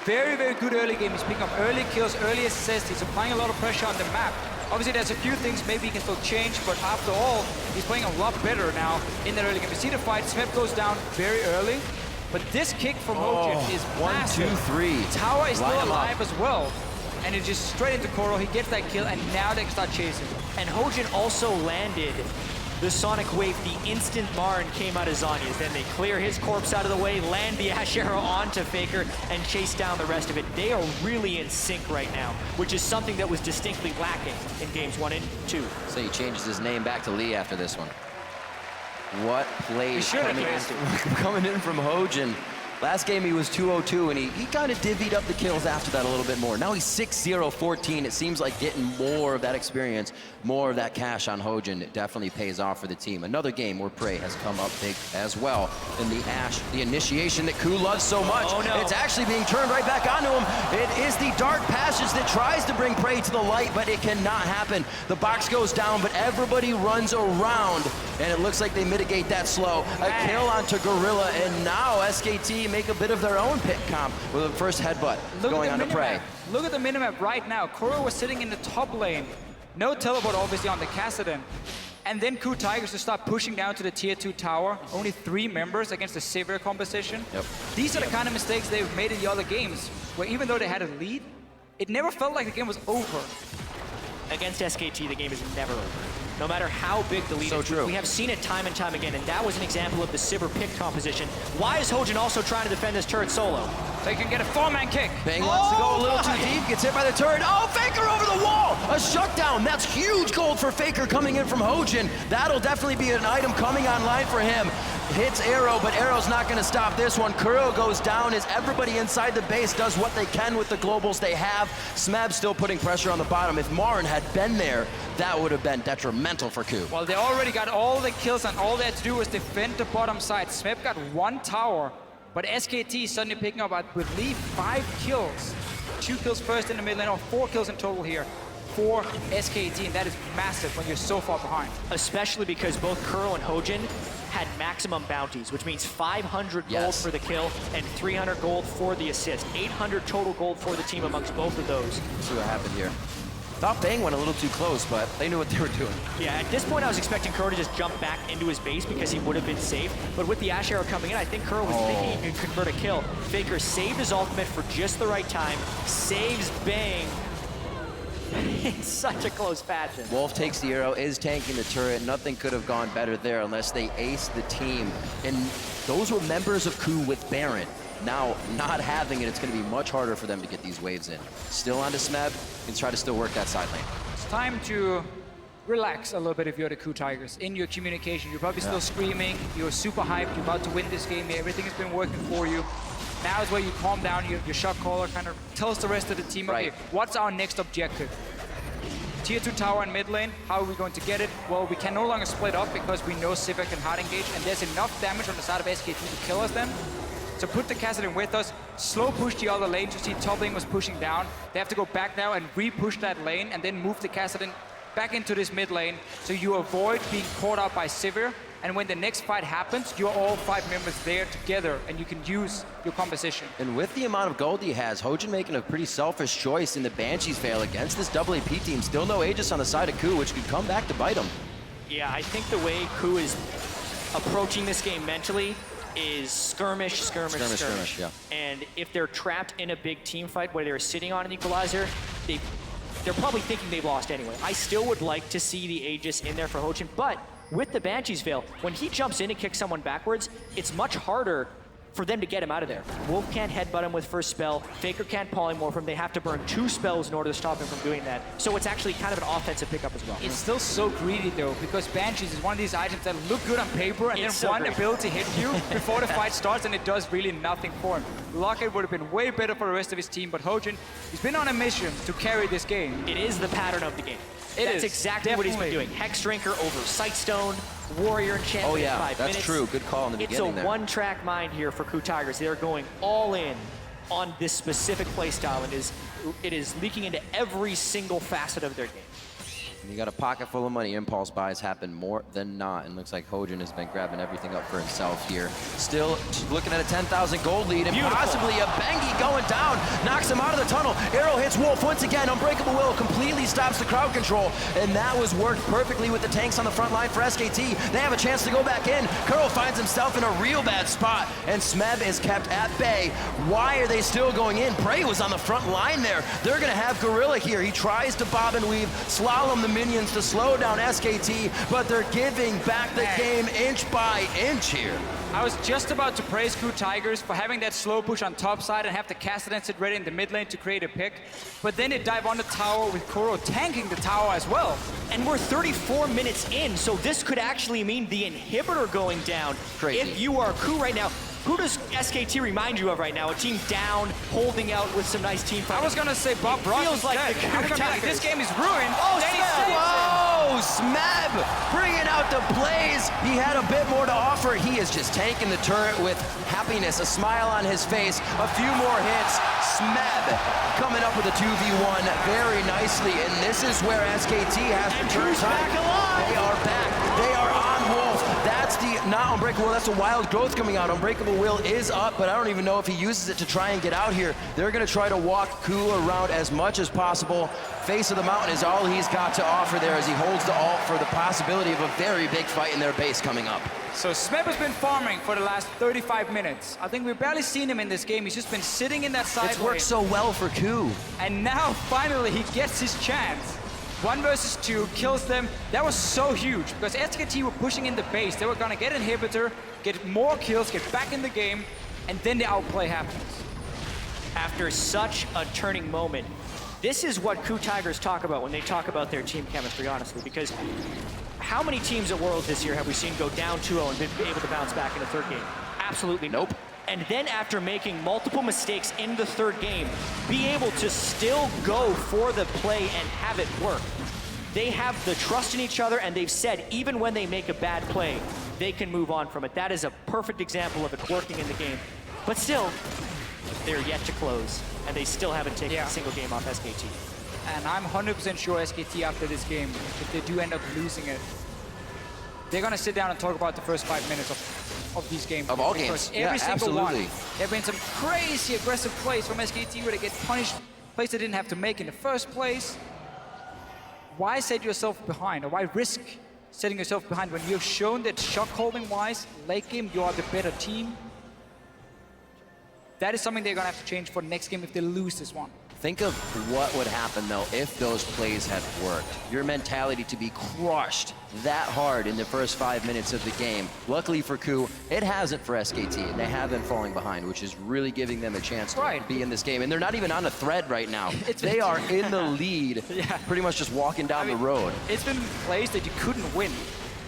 very, very good early game. He's picking up early kills, early assists. He's applying a lot of pressure on the map. Obviously, there's a few things maybe he can still change, but after all, he's playing a lot better now in the early game. You see the fight, Smep goes down very early, but this kick from Hojin is 1, massive. 2, 3. Tower is Line still him up. alive as well. And it's just straight into KOO. He gets that kill, and now they can start chasing. And Hojin also landed the Sonic Wave the instant Marn came out of Zanya's. Then they clear his corpse out of the way, land the Ash Arrow onto Faker, and chase down the rest of it. They are really in sync right now, which is something that was distinctly lacking in games 1 and 2. So he changes his name back to Lee after this one. What plays coming in from Hojin. Last game he was 2-0-2, and he kind of divvied up the kills after that a little bit more. Now he's 6-0-14. It seems like getting more of that experience, more of that cash on Hojin. It definitely pays off for the team. Another game where Prey has come up big as well in the Ashe, the initiation that KOO loves so much. Oh, no. It's actually being turned right back onto him. It is the Dark Passage that tries to bring Prey to the light, but it cannot happen. The box goes down, but everybody runs around, and it looks like they mitigate that slow. A kill onto Gorilla, and now SKT make a bit of their own pick comp with the first headbutt going on to Prey. Look at the minimap right now. KOO was sitting in the top lane. No teleport obviously on the Kassadin. And then KOO Tigers to start pushing down to the tier 2 tower. Only 3 members against a severe composition. Yep. These are the kind of mistakes they've made in the other games, where even though they had a lead, it never felt like the game was over. Against SKT, the game is never over. No matter how big the lead is. True. We have seen it time and time again, and that was an example of the Sivir pick composition. Why is Hojin also trying to defend this turret solo? So he can get a 4-man kick. Bang wants to go a little too deep, gets hit by the turret. Oh, Faker over the wall! A shutdown, that's huge gold for Faker coming in from Hojin. That'll definitely be an item coming online for him. Hits Arrow, but Arrow's not gonna stop this one. KOO goes down as everybody inside the base does what they can with the globals they have. Smeb still putting pressure on the bottom. If Marn had been there, that would have been detrimental for KOO. Well, they already got all the kills, and all they had to do was defend the bottom side. Smeb got 1 tower, but SKT suddenly picking up, I believe, 5 kills. 2 kills first in the mid lane, or 4 kills in total here for SKT, and that is massive when you're so far behind. Especially because both KOO and Hojin had maximum bounties, which means 500 gold for the kill and 300 gold for the assist. 800 total gold for the team amongst both of those. Let's see what happened here. Thought Bang went a little too close, but they knew what they were doing. Yeah, at this point I was expecting KOO to just jump back into his base because he would have been safe. But with the Ash Arrow coming in, I think KOO was thinking he could convert a kill. Faker saved his ultimate for just the right time, saves Bang in such a close fashion. Wolf takes the arrow, is tanking the turret. Nothing could have gone better there unless they aced the team. And those were members of KOO with Baron. Now, not having it, it's going to be much harder for them to get these waves in. Still onto Smeb, and try to still work that side lane. It's time to relax a little bit if you're the KOO Tigers. In your communication, you're probably still screaming, you're super hyped, you're about to win this game, everything has been working for you. Now is where you calm down, your shot caller kind of tells the rest of the team, okay, what's our next objective? Tier 2 tower and mid lane, how are we going to get it? Well, we can no longer split up because we know Sivir can hard engage, and there's enough damage on the side of SKT to kill us then. So put the Kassadin with us, slow push the other lane. You see top lane was pushing down. They have to go back now and re-push that lane and then move the Kassadin back into this mid lane so you avoid being caught out by Sivir. And when the next fight happens, you're all 5 members there together and you can use your composition. And with the amount of gold he has, Hojin making a pretty selfish choice in the Banshees fail against this double AP team. Still no Aegis on the side of KOO, which could come back to bite him. Yeah, I think the way KOO is approaching this game mentally is skirmish. Yeah. And if they're trapped in a big team fight where they're sitting on an equalizer, they're probably thinking they've lost anyway. I still would like to see the Aegis in there for Hojin, but with the Banshees veil, when he jumps in and kicks someone backwards, it's much harder for them to get him out of there. Wolf can't headbutt him with first spell. Faker can't polymorph him. They have to burn 2 spells in order to stop him from doing that. So it's actually kind of an offensive pickup as well. It's still so greedy though, because Banshees is one of these items that look good on paper and It's then so one greedy. ability hit you before the fight starts and it does really nothing for him. Lockett would have been way better for the rest of his team, but Hojin, he's been on a mission to carry this game. It is the pattern of the game. That's exactly what he's been doing. Hex Drinker over Sightstone, Warrior Enchantment Oh yeah, in 5 that's minutes. true. Good call in the beginning there. It's a one-track mind here for KOO Tigers. They're going all in on this specific play style, and it is leaking into every single facet of their game. You got a pocket full of money. Impulse buys happen more than not, and looks like Hojin has been grabbing everything up for himself here. Still looking at a 10,000 gold lead, and possibly a Bengi going down, knocks him out of the tunnel. Arrow hits Wolf once again. Unbreakable Will completely stops the crowd control, and that was worked perfectly with the tanks on the front line for SKT. They have a chance to go back in. Kuro finds himself in a real bad spot, and Smeb is kept at bay. Why are they still going in? Prey was on the front line there. They're gonna have Gorilla here. He tries to bob and weave, slalom the minions to slow down SKT, but they're giving back the game inch by inch here. I was just about to praise KOO Tigers for having that slow push on top side and have the Cassidy sit ready in the mid lane to create a pick, but then they dive on the tower with Kuro tanking the tower as well. And we're 34 minutes in, so this could actually mean the inhibitor going down. Crazy. If you are KOO right now, who does SKT remind you of right now? A team down, holding out with some nice team fighting. I was gonna say Bob Ross Feels like instead. the I was gonna be like, Tigers. this game is ruined. Oh, Then he Smeb! saves it. Whoa, Smeb bringing out the plays. He had a bit more to offer. He is just tanking the turret with happiness, a smile on his face, a few more hits. Smeb coming up with a 2v1 very nicely, and this is where SKT has to turn Drew's back alive. They are back. They are on Wolf. That's the, not Unbreakable Will, that's a wild growth coming out. Unbreakable Will is up, but I don't even know if he uses it to try and get out here. They're gonna try to walk KOO around as much as possible. Face of the mountain is all he's got to offer there as he holds the ult for the possibility of a very big fight in their base coming up. So Smeb has been farming for the last 35 minutes. I think we've barely seen him in this game. He's just been sitting in that side It's worked lane. so well for KOO. And now finally he gets his chance. 1 versus 2, kills them. That was so huge because SKT were pushing in the base. They were gonna get inhibitor, get more kills, get back in the game, and then the outplay happens. After such a turning moment, this is what KOO Tigers talk about when they talk about their team chemistry, honestly, because how many teams at Worlds this year have we seen go down 2-0 and been able to bounce back in the third game? Absolutely Nope. And then after making multiple mistakes in the third game, be able to still go for the play and have it work. They have the trust in each other, and they've said even when they make a bad play, they can move on from it. That is a perfect example of it working in the game. But still, they're yet to close, and they still haven't taken a single game off SKT. And I'm 100% sure SKT after this game, if they do end up losing it, they're gonna sit down and talk about the first 5 minutes of these games. Of all because games. every Yeah, single absolutely. one. There have been some crazy aggressive plays from SKT where they get punished, plays they didn't have to make in the first place. Why set yourself behind, or why risk setting yourself behind when you have shown that shot holding wise, late game, you are the better team? That is something they're gonna have to change for next game if they lose this one. Think of what would happen, though, if those plays had worked. Your mentality to be crushed that hard in the first 5 minutes of the game. Luckily for KOO, it hasn't for SKT, and they have been falling behind, which is really giving them a chance to be in this game. And they're not even on a thread right now. They are in the lead, pretty much just walking down the road. It's been plays that you couldn't win.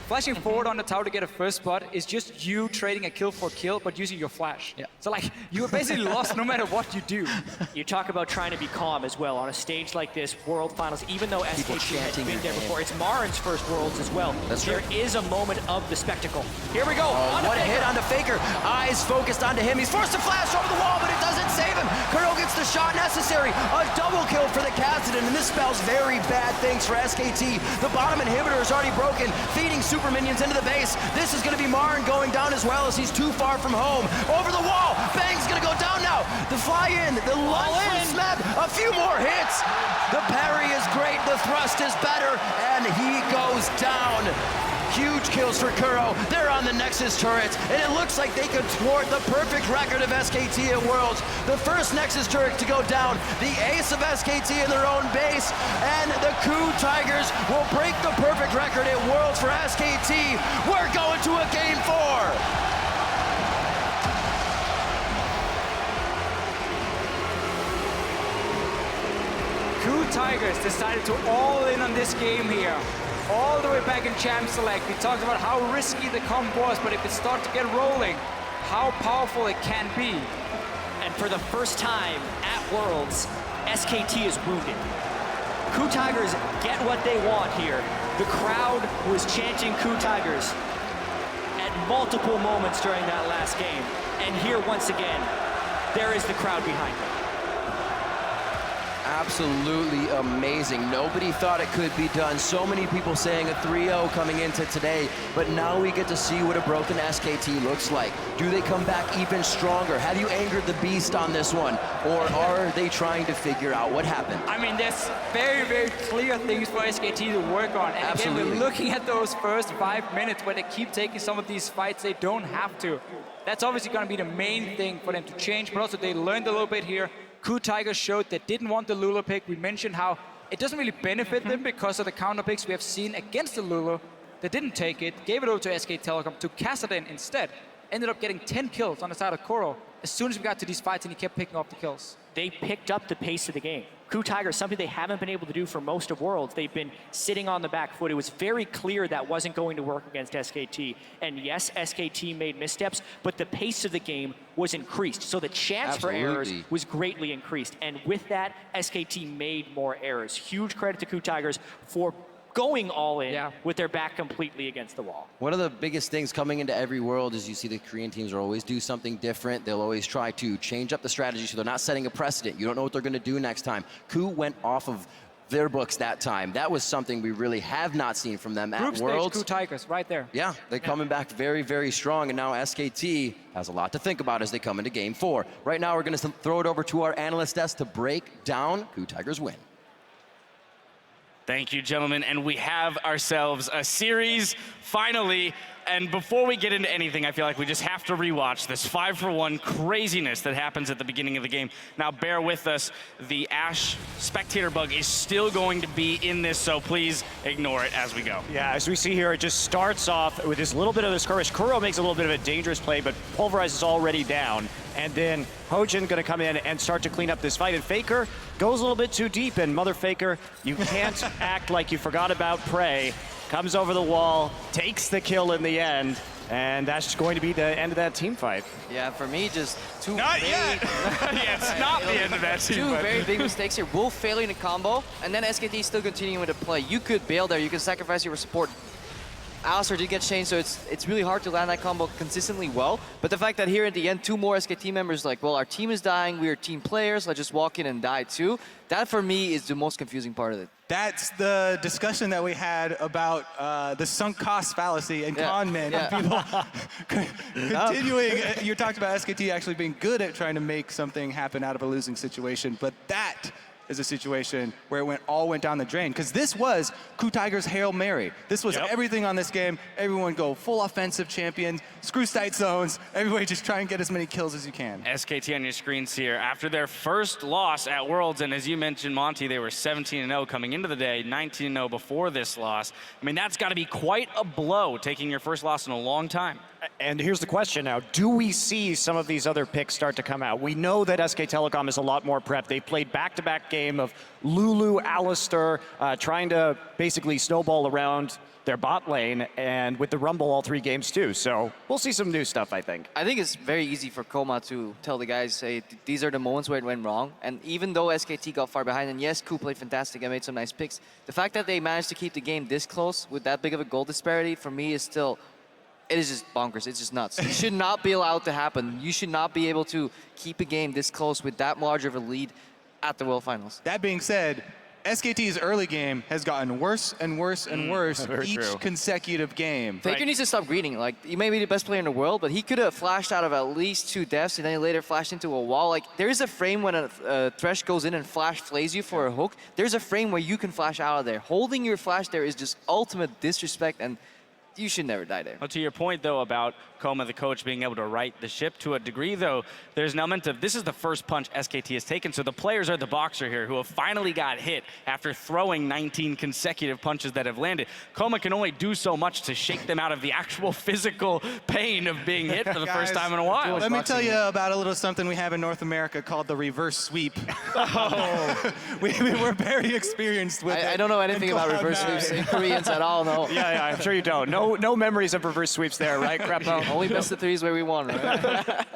Flashing forward on the tower to get a first spot is just you trading a kill for kill, but using your flash. So like, you were basically lost no matter what you do. You talk about trying to be calm as well on a stage like this, World Finals, even though SKT has been there before. It's Marin's first Worlds as well. That's true. There is a moment of the spectacle. Here we go. Oh, what a hit on the Faker. Eyes focused onto him. He's forced to flash over the wall, but it doesn't save him. Kuro gets the shot necessary. A double kill for the Cassidy, and this spells very bad things for SKT. The bottom inhibitor is already broken, feeding super minions into the base. This is going to be Marin going down as well as he's too far from home. Over the wall. Bang's going to go down now. The fly in. The lunge from Smeb. A few more hits. The parry is great. The thrust is better. And he goes down. Huge kills for Kuro. They're on the Nexus turret, and it looks like they could thwart the perfect record of SKT at Worlds. The first Nexus turret to go down, the ace of SKT in their own base, and the KOO Tigers will break the perfect record at Worlds for SKT. We're going to a Game 4. KOO Tigers decided to all in on this game here. All the way back in Champ Select, we talked about how risky the comp was, but if it starts to get rolling, how powerful it can be. And for the first time at Worlds, SKT is wounded. KOO Tigers get what they want here. The crowd was chanting KOO Tigers at multiple moments during that last game. And here once again, there is the crowd behind him. Absolutely amazing. Nobody thought it could be done. So many people saying a 3-0 coming into today, but now we get to see what a broken SKT looks like. Do they come back even stronger? Have you angered the beast on this one? Or are they trying to figure out what happened? I mean, there's very, very clear things for SKT to work on. And Absolutely. again, we're looking at those first 5 minutes where they keep taking some of these fights they don't have to. That's obviously going to be the main thing for them to change, but also they learned a little bit here. KOO Tigers showed they didn't want the Lulu pick. We mentioned how it doesn't really benefit them because of the counter picks we have seen against the Lulu. They didn't take it, gave it over to SK Telecom, to Kassadin instead. Ended up getting 10 kills on the side of KOO as soon as we got to these fights, and he kept picking off the kills. They picked up the pace of the game. KOO Tigers, something they haven't been able to do for most of Worlds. They've been sitting on the back foot. It was very clear that wasn't going to work against SKT. And yes, SKT made missteps, but the pace of the game was increased. So the chance for errors was greatly increased. And with that, SKT made more errors. Huge credit to KOO Tigers for going all in with their back completely against the wall. One of the biggest things coming into every world is you see the Korean teams will always do something different. They'll always try to change up the strategy so they're not setting a precedent. You don't know what they're going to do next time. KOO went off of their books that time. That was something we really have not seen from them at Worlds. KOO Tigers, right there. Yeah, they're coming back very, very strong, and now SKT has a lot to think about as they come into Game 4. Right now, we're going to throw it over to our analyst desk to break down KOO Tigers' win. Thank you, gentlemen, and we have ourselves a series, finally. And before we get into anything, I feel like we just have to rewatch this 5-for-1 craziness that happens at the beginning of the game. Now, bear with us. The Ashe spectator bug is still going to be in this, so please ignore it as we go. Yeah, as we see here, it just starts off with this little bit of the skirmish. KOO makes a little bit of a dangerous play, but Pulverize is already down. And then Hojin gonna come in and start to clean up this fight. And Faker goes a little bit too deep, and Mother Faker, you can't act like you forgot about Prey. Comes over the wall, takes the kill in the end, and that's going to be the end of that team fight. Yeah, for me, just two Not very, yet! Yeah, it's not the end of that team two fight. very big mistakes here. Wolf failing the combo, and then SKT still continuing with the play. You could bail there, you can sacrifice your support. Alistair did get changed, so it's really hard to land that combo consistently well. But the fact that here at the end, 2 more SKT members like, well, our team is dying, we're team players, let's just walk in and die too. That for me is the most confusing part of it. That's the discussion that we had about the sunk cost fallacy and con men. People continuing, you talked about SKT actually being good at trying to make something happen out of a losing situation, but that is a situation where it all went down the drain, because this was KOO Tigers' Hail Mary. This was everything on this game. Everyone go full offensive champion, screw sight zones, everybody just try and get as many kills as you can. SKT on your screens here. After their first loss at Worlds, and as you mentioned, Monty, they were 17-0 coming into the day, 19-0 before this loss. I mean, that's got to be quite a blow, taking your first loss in a long time. And here's the question now. Do we see some of these other picks start to come out? We know that SK Telecom is a lot more prepped. They played back-to-back game of Lulu, Alistair, trying to basically snowball around their bot lane, and with the Rumble all 3 games too. So we'll see some new stuff, I think. I think it's very easy for Koma to tell the guys, hey, these are the moments where it went wrong. And even though SKT got far behind, and yes, KOO played fantastic and made some nice picks, the fact that they managed to keep the game this close with that big of a goal disparity, for me, is still... It is just bonkers. It's just nuts. It should not be allowed to happen. You should not be able to keep a game this close with that large of a lead at the World Finals. That being said, SKT's early game has gotten worse and worse and worse each consecutive game. Faker needs to stop greeting. Like, he may be the best player in the world, but he could have flashed out of at least 2 deaths and then he later flashed into a wall. Like, there is a frame when a Thresh goes in and flash flays you for a hook. There's a frame where you can flash out of there. Holding your flash there is just ultimate disrespect, and you should never die there. Well, to your point, though, about Koma, the coach, being able to right the ship to a degree, though, there's an element of this is the first punch SKT has taken, so the players are the boxer here who have finally got hit after throwing 19 consecutive punches that have landed. Koma can only do so much to shake them out of the actual physical pain of being hit for the first time in a while. Let me tell you about a little something we have in North America called the reverse sweep. We're very experienced with it. I don't know anything about reverse sweeps in Koreans at all, no. Yeah, I'm sure you don't. No no memories of reverse sweeps there, right, Crapo? Only best of threes where we won, right?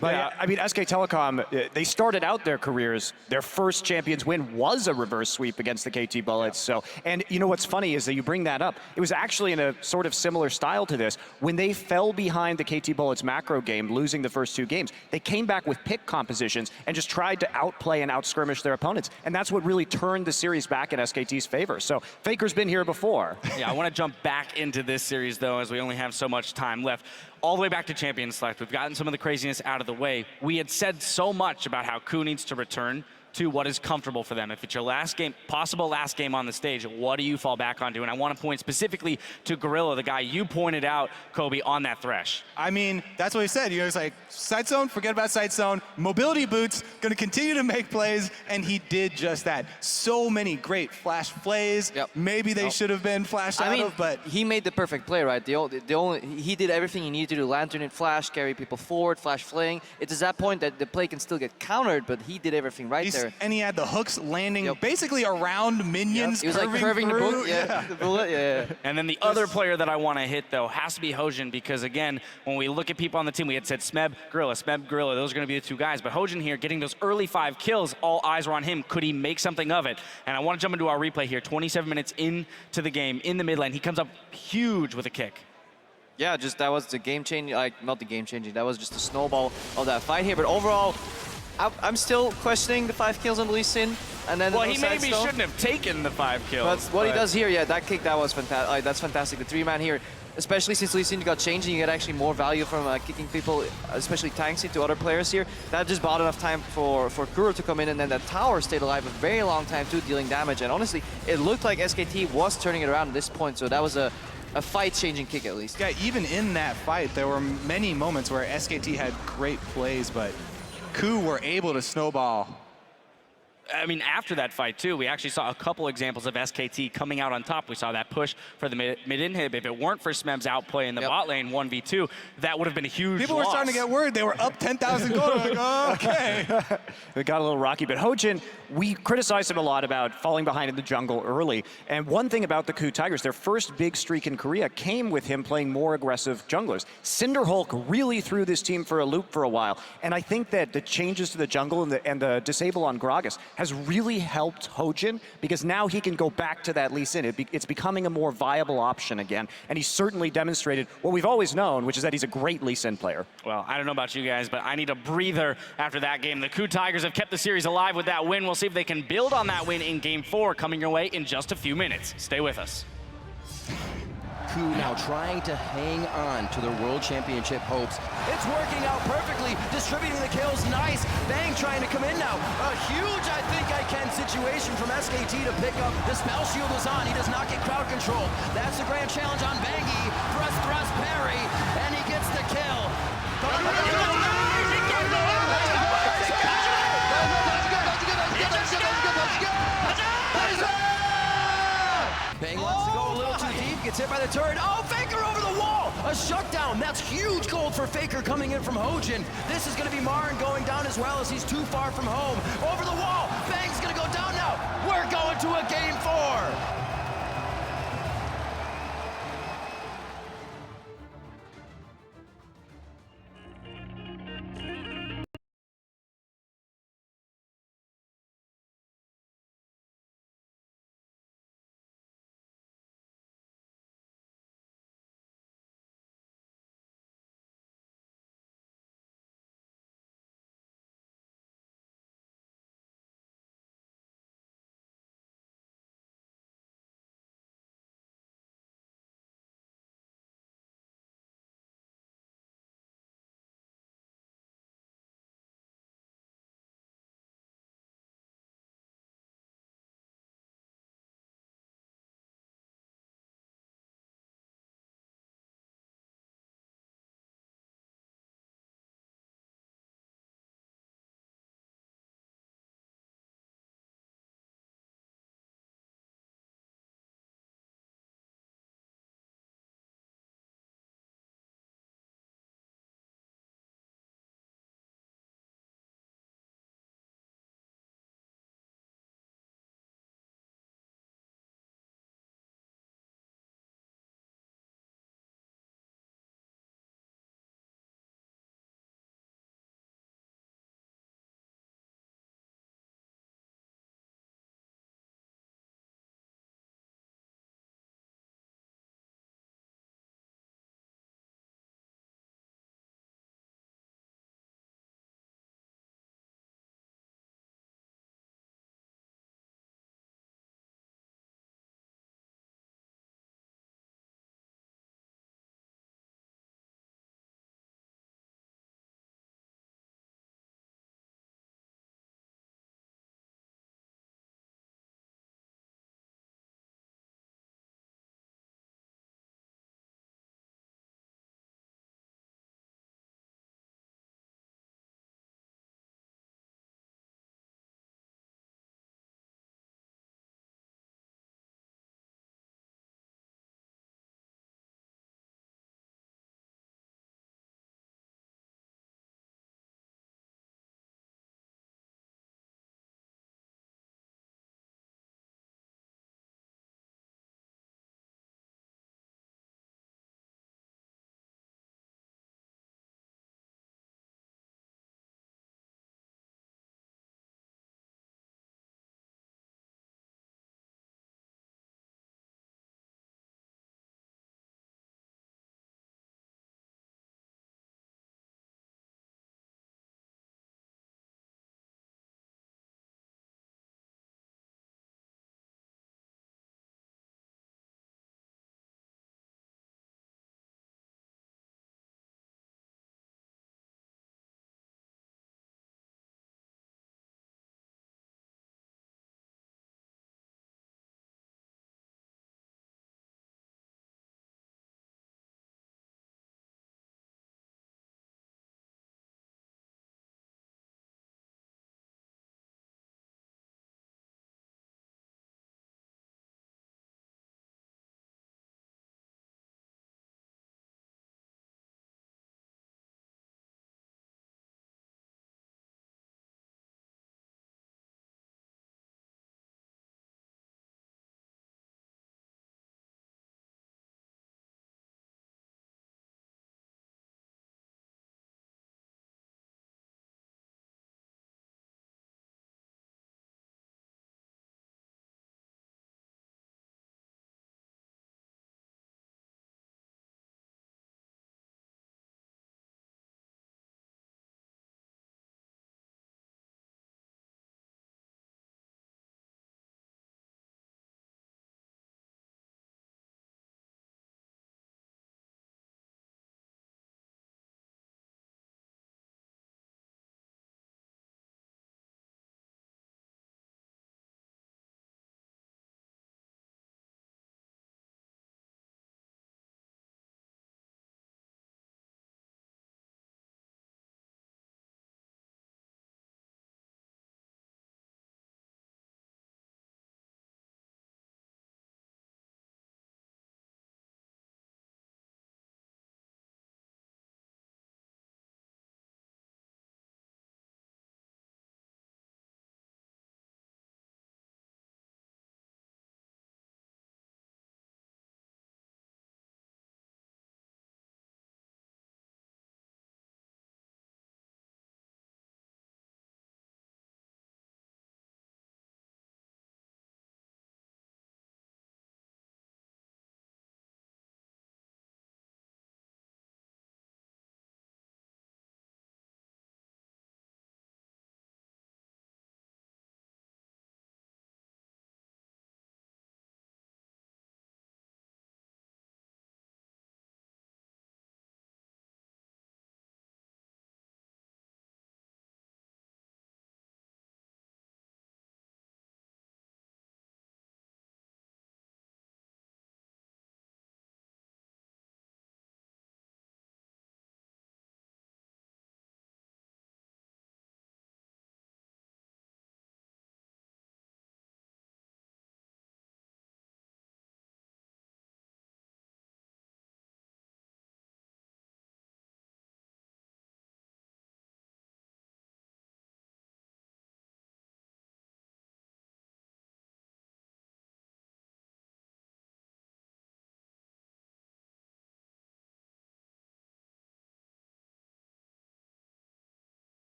But yeah, I mean, SK Telecom, they started out their careers, their first Champions win was a reverse sweep against the KT Bullets. So, and you know what's funny is that you bring that up. It was actually in a sort of similar style to this. When they fell behind the KT Bullets macro game, losing the first 2 games, they came back with pick compositions and just tried to outplay and outskirmish their opponents. And that's what really turned the series back in SKT's favor. So Faker's been here before. Yeah, I want to jump back into this series, though, as we only have so much time left. All the way back to Champion Select. We've gotten some of the craziness out of the way. We had said so much about how KOO needs to return to what is comfortable for them. If it's your last game, possible last game on the stage, what do you fall back onto? And I want to point specifically to Gorilla, the guy you pointed out, Kobe, on that Thresh. I mean, that's what he said. You know, it's like, side zone, forget about side zone. Mobility boots, going to continue to make plays, and he did just that. So many great flash plays. Yep. Maybe they should have been flashed out of, but he made the perfect play, right? He did everything he needed to do. Lantern and flash, carry people forward, flash flaying. It's at that point that the play can still get countered, but he did everything right there. And he had the hooks landing basically around minions. He was like curving the bullet. Yeah, the bullet. Yeah. And then the other player that I want to hit, though, has to be Hojin, because again, when we look at people on the team, we had said Smeb, Gorilla, those are going to be the 2 guys. But Hojin here, getting those early 5 kills, all eyes were on him. Could he make something of it? And I want to jump into our replay here. 27 minutes into the game, in the mid lane, he comes up huge with a kick. Yeah, just that was the game changing, like not the game changing. That was just the snowball of that fight here. But overall, I'm still questioning the 5 kills on Lee Sin, and then. Well, he maybe shouldn't have taken the 5 kills. But what he does here, yeah, that kick, that was fantastic. Like, that's fantastic. The 3-man here, especially since Lee Sin got changed, and you get actually more value from kicking people, especially tanks into other players here. That just bought enough time for Kuro to come in, and then that tower stayed alive a very long time too, dealing damage. And honestly, it looked like SKT was turning it around at this point, so that was a fight-changing kick at least. Yeah, even in that fight, there were many moments where SKT had great plays, but KOO were able to snowball. I mean, after that fight, too, we actually saw a couple examples of SKT coming out on top. We saw that push for the mid-inhib. If it weren't for Smeb's outplay in the bot lane, 1v2, that would have been a huge People loss. were starting to get worried. They were up 10,000 gold. Like, oh, okay. It got a little rocky, but Hojin, we criticized him a lot about falling behind in the jungle early. And one thing about the KOO Tigers, their first big streak in Korea came with him playing more aggressive junglers. Cinderhulk really threw this team for a loop for a while. And I think that the changes to the jungle and the disable on Gragas has really helped Hojin, because now he can go back to that Lee Sin. It's becoming a more viable option again. And he's certainly demonstrated what we've always known, which is that he's a great Lee Sin player. Well, I don't know about you guys, but I need a breather after that game. The KOO Tigers have kept the series alive with that win. We'll see if they can build on that win in Game 4, coming your way in just a few minutes. Stay with us. KOO now trying to hang on to their World Championship hopes. It's working out perfectly, distributing the kills, nice. Bang trying to come in now. A huge I think I can situation from SKT to pick up. The spell shield is on, he does not get crowd control. That's the grand challenge on Bangi. Thrust, parry, and he gets the kill. Bang wants to go a little too deep, gets hit by the turret. Oh, Faker over the wall! A shutdown, that's huge gold for Faker coming in from Hojin. This is gonna be Marin going down as well as he's too far from home. Over the wall, Bang's gonna go down now. We're going to a Game 4.